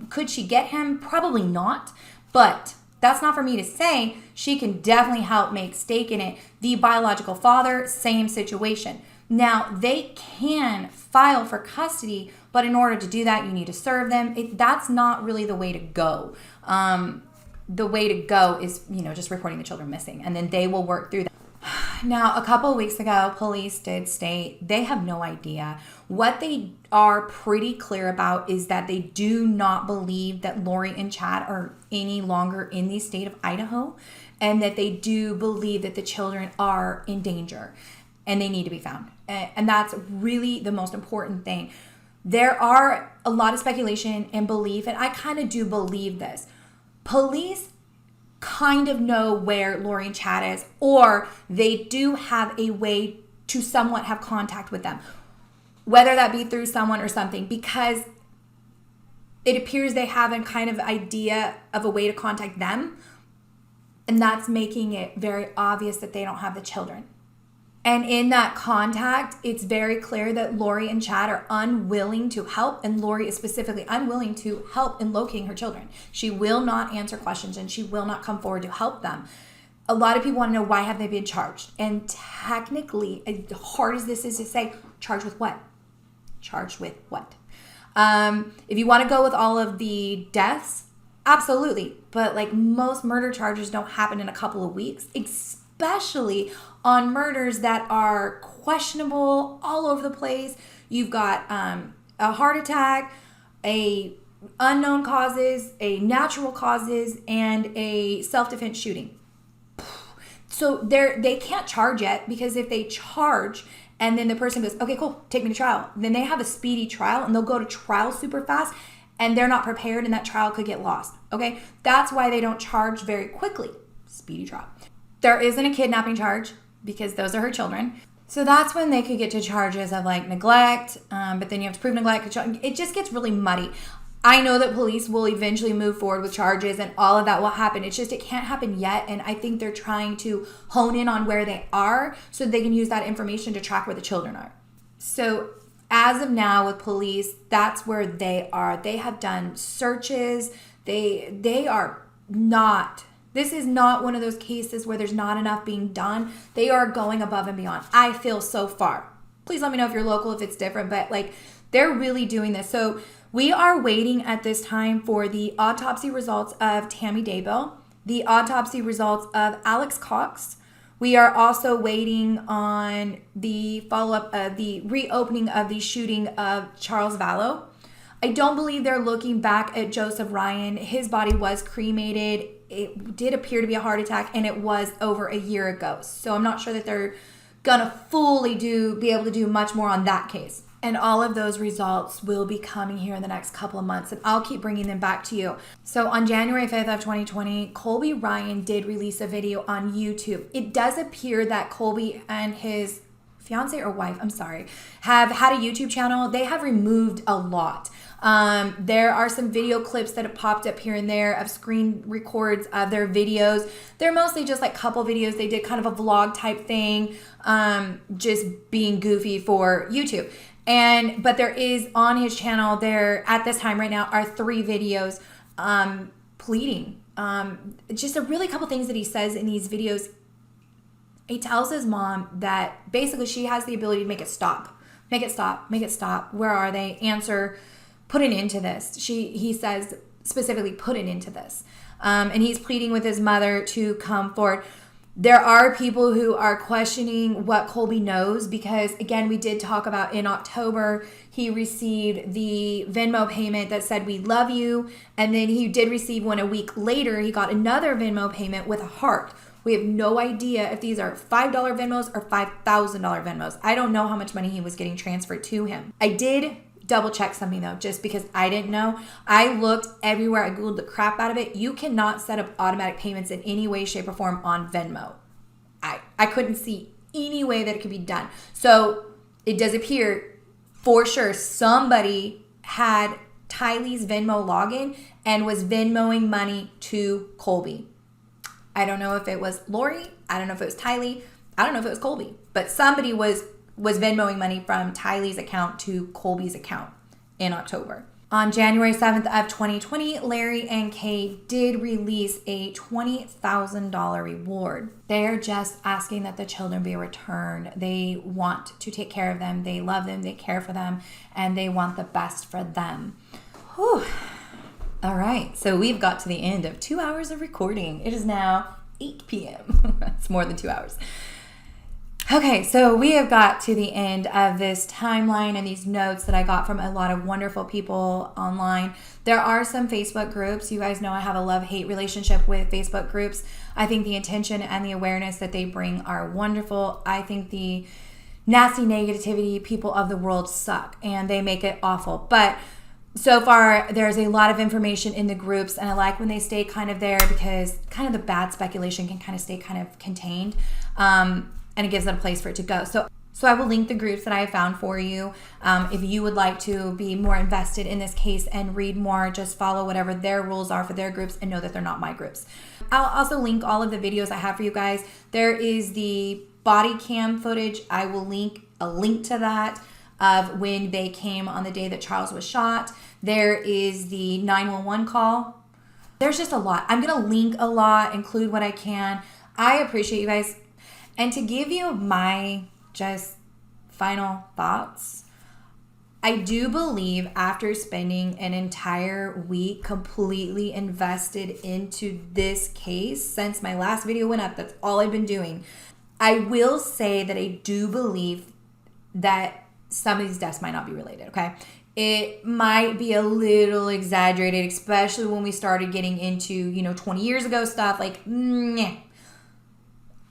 Could she get him? Probably not. But that's not for me to say. She can definitely help make stake in it. The biological father, same situation. Now, they can file for custody, but in order to do that, you need to serve them. That's not really the way to go. The way to go is, just reporting the children missing, and then they will work through that. Now, a couple of weeks ago, police did state they have no idea. What they are pretty clear about is that they do not believe that Lori and Chad are any longer in the state of Idaho, and that they do believe that the children are in danger and they need to be found. And that's really the most important thing. There are a lot of speculation and belief, and I kind of do believe this. Police kind of know where Lori and Chad is, or they do have a way to somewhat have contact with them, whether that be through someone or something, because it appears they have a kind of idea of a way to contact them, and that's making it very obvious that they don't have the children. And in that contact, it's very clear that Lori and Chad are unwilling to help, and Lori is specifically unwilling to help in locating her children. She will not answer questions, and she will not come forward to help them. A lot of people want to know, why have they been charged? And technically, as hard as this is to say, charged with what? Charged with what? If you want to go with all of the deaths, absolutely. But like, most murder charges don't happen in a couple of weeks, especially on murders that are questionable all over the place. You've got a heart attack, a unknown causes, a natural causes, and a self-defense shooting. So they can't charge yet, because if they charge and then the person goes, okay, cool, take me to trial, then they have a speedy trial and they'll go to trial super fast, and they're not prepared, and that trial could get lost. Okay, that's why they don't charge very quickly. Speedy trial. There isn't a kidnapping charge, because those are her children. So that's when they could get to charges of like neglect, but then you have to prove neglect. It just gets really muddy. I know that police will eventually move forward with charges and all of that will happen. It's just, it can't happen yet. And I think they're trying to hone in on where they are so they can use that information to track where the children are. So as of now with police, that's where they are. They have done searches. They are not... This is not one of those cases where there's not enough being done. They are going above and beyond, I feel, so far. Please let me know if you're local, if it's different, but like, they're really doing this. So we are waiting at this time for the autopsy results of Tammy Daybell, the autopsy results of Alex Cox. We are also waiting on the follow-up of the reopening of the shooting of Charles Vallow. I don't believe they're looking back at Joseph Ryan. His body was cremated. It did appear to be a heart attack, and it was over a year ago. So I'm not sure that they're gonna fully be able to do much more on that case. And all of those results will be coming here in the next couple of months, and I'll keep bringing them back to you. So on January 5th of 2020, Colby Ryan did release a video on YouTube. It does appear that Colby and his fiance or wife, have had a YouTube channel. They have removed a lot. There are some video clips that have popped up here and there of screen records of their videos. They're mostly just like couple videos. They did kind of a vlog type thing, just being goofy for YouTube. But there is on his channel there at this time right now are 3 videos pleading. Just a really couple things that he says in these videos. He tells his mom that basically she has the ability to make it stop. Make it stop. Make it stop. Where are they? Answer. Put an end to this. He says specifically, put an end to this. And he's pleading with his mother to come forward. There are people who are questioning what Colby knows because, again, we did talk about in October, he received the Venmo payment that said, we love you. And then he did receive one a week later. He got another Venmo payment with a heart. We have no idea if these are $5 Venmos or $5,000 Venmos. I don't know how much money he was getting transferred to him. I did double check something though, just because I didn't know. I looked everywhere. I Googled the crap out of it. You cannot set up automatic payments in any way, shape, or form on Venmo. I couldn't see any way that it could be done. So it does appear for sure somebody had Tylee's Venmo login and was Venmoing money to Colby. I don't know if it was Lori. I don't know if it was Tylee. I don't know if it was Colby. But somebody was Venmoing money from Tylee's account to Colby's account in October. On January 7th of 2020, Larry and Kay did release a $20,000 reward. They're just asking that the children be returned. They want to take care of them. They love them. They care for them. And they want the best for them. Whew. All right. So we've got to the end of 2 hours of recording. It is now 8 p.m. That's more than 2 hours. Okay, so we have got to the end of this timeline and these notes that I got from a lot of wonderful people online. There are some Facebook groups. You guys know I have a love-hate relationship with Facebook groups. I think the intention and the awareness that they bring are wonderful. I think the nasty negativity people of the world suck and they make it awful. But so far, there's a lot of information in the groups, and I like when they stay kind of there because kind of the bad speculation can kind of stay kind of contained. And it gives it a place for it to go. So I will link the groups that I have found for you. If you would like to be more invested in this case and read more, just follow whatever their rules are for their groups and know that they're not my groups. I'll also link all of the videos I have for you guys. There is the body cam footage. I will link a link to that of when they came on the day that Charles was shot. There is the 911 call. There's just a lot. I'm going to link a lot, include what I can. I appreciate you guys. And to give you my just final thoughts, I do believe after spending an entire week completely invested into this case, since my last video went up, that's all I've been doing, I will say that I do believe that some of these deaths might not be related, okay? It might be a little exaggerated, especially when we started getting into, 20 years ago stuff, like, meh.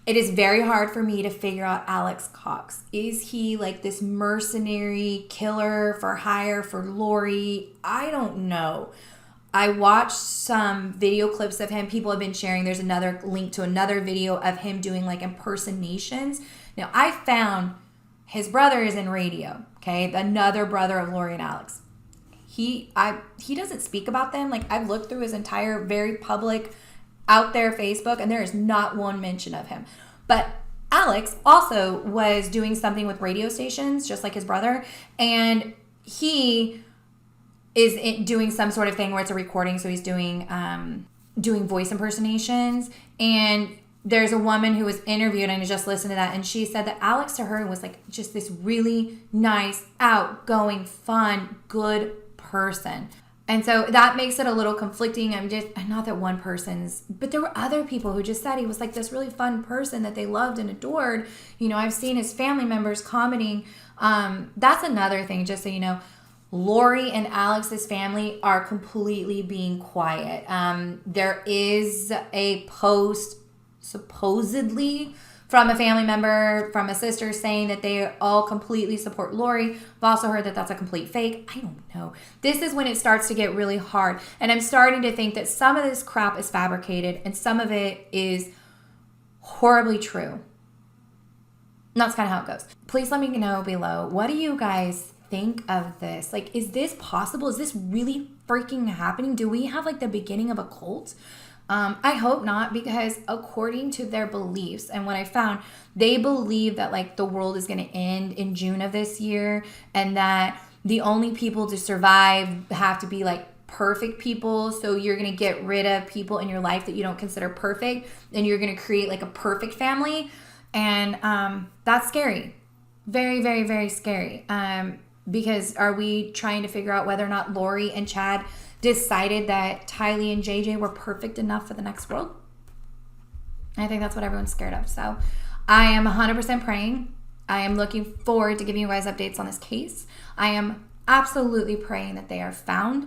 It is very hard for me to figure out Alex Cox. Is he like this mercenary killer for hire for Lori? I don't know. I watched some video clips of him. People have been sharing. There's another link to another video of him doing like impersonations. Now, I found his brother is in radio, okay? Another brother of Lori and Alex. He doesn't speak about them. Like, I've looked through his entire very public out there Facebook, and there is not one mention of him. But Alex also was doing something with radio stations, just like his brother, and he is doing some sort of thing where it's a recording, so he's doing voice impersonations, and there's a woman who was interviewed, and I just listened to that, and she said that Alex to her was like just this really nice, outgoing, fun, good person. And so that makes it a little conflicting. Not that one person's, but there were other people who just said he was like this really fun person that they loved and adored. I've seen his family members commenting. That's another thing, just so you know. Lori and Alex's family are completely being quiet. There is a post supposedly from a family member, from a sister, saying that they all completely support Lori. I've also heard that that's a complete fake. I don't know. This is when it starts to get really hard. And I'm starting to think that some of this crap is fabricated and some of it is horribly true. And that's kind of how it goes. Please let me know below. What do you guys think of this? Like, is this possible? Is this really freaking happening? Do we have like the beginning of a cult? I hope not, because according to their beliefs and what I found, they believe that like the world is going to end in June of this year, and that the only people to survive have to be like perfect people. So you're going to get rid of people in your life that you don't consider perfect, and you're going to create like a perfect family. And that's scary. Very, very, very scary. Because are we trying to figure out whether or not Lori and Chad decided that Tylee and JJ were perfect enough for the next world? I think that's what everyone's scared of. So I am 100% praying. I am looking forward to giving you guys updates on this case. I am absolutely praying that they are found.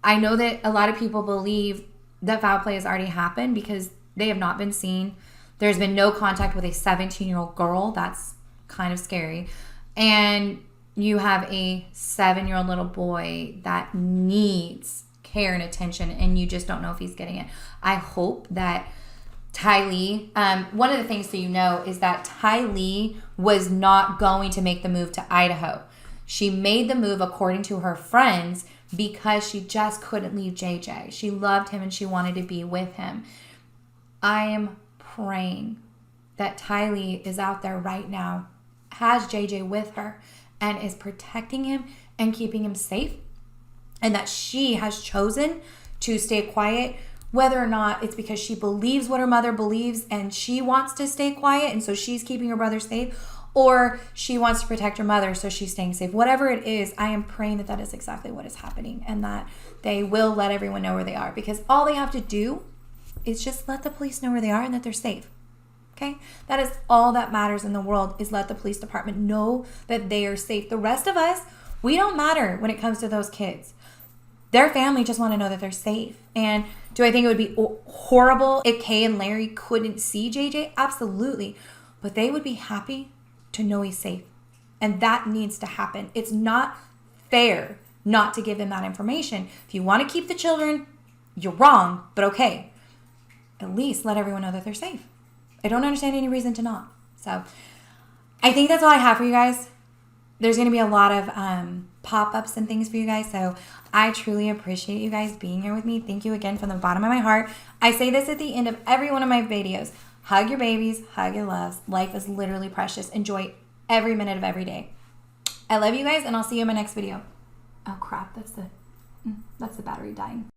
I know that a lot of people believe that foul play has already happened because they have not been seen. There's been no contact with a 17-year-old girl. That's kind of scary. And you have a 7-year-old little boy that needs care and attention, and you just don't know if he's getting it. I hope that Tylee, one of the things that you know is that Tylee was not going to make the move to Idaho. She made the move, according to her friends, because she just couldn't leave JJ. She loved him and she wanted to be with him. I am praying that Tylee is out there right now, has JJ with her, and is protecting him and keeping him safe, and that she has chosen to stay quiet, whether or not it's because she believes what her mother believes and she wants to stay quiet and so she's keeping her brother safe, or she wants to protect her mother so she's staying safe. Whatever it is, I am praying that that is exactly what is happening and that they will let everyone know where they are, because all they have to do is just let the police know where they are and that they're safe. Okay? That is all that matters in the world, is let the police department know that they are safe. The rest of us, we don't matter when it comes to those kids. Their family just want to know that they're safe. And do I think it would be horrible if Kay and Larry couldn't see JJ? Absolutely. But they would be happy to know he's safe. And that needs to happen. It's not fair not to give them that information. If you want to keep the children, you're wrong, but okay. At least let everyone know that they're safe. I don't understand any reason to not. So I think that's all I have for you guys. There's going to be a lot of pop-ups and things for you guys. So I truly appreciate you guys being here with me. Thank you again from the bottom of my heart. I say this at the end of every one of my videos. Hug your babies. Hug your loves. Life is literally precious. Enjoy every minute of every day. I love you guys, and I'll see you in my next video. Oh, crap. That's the battery dying.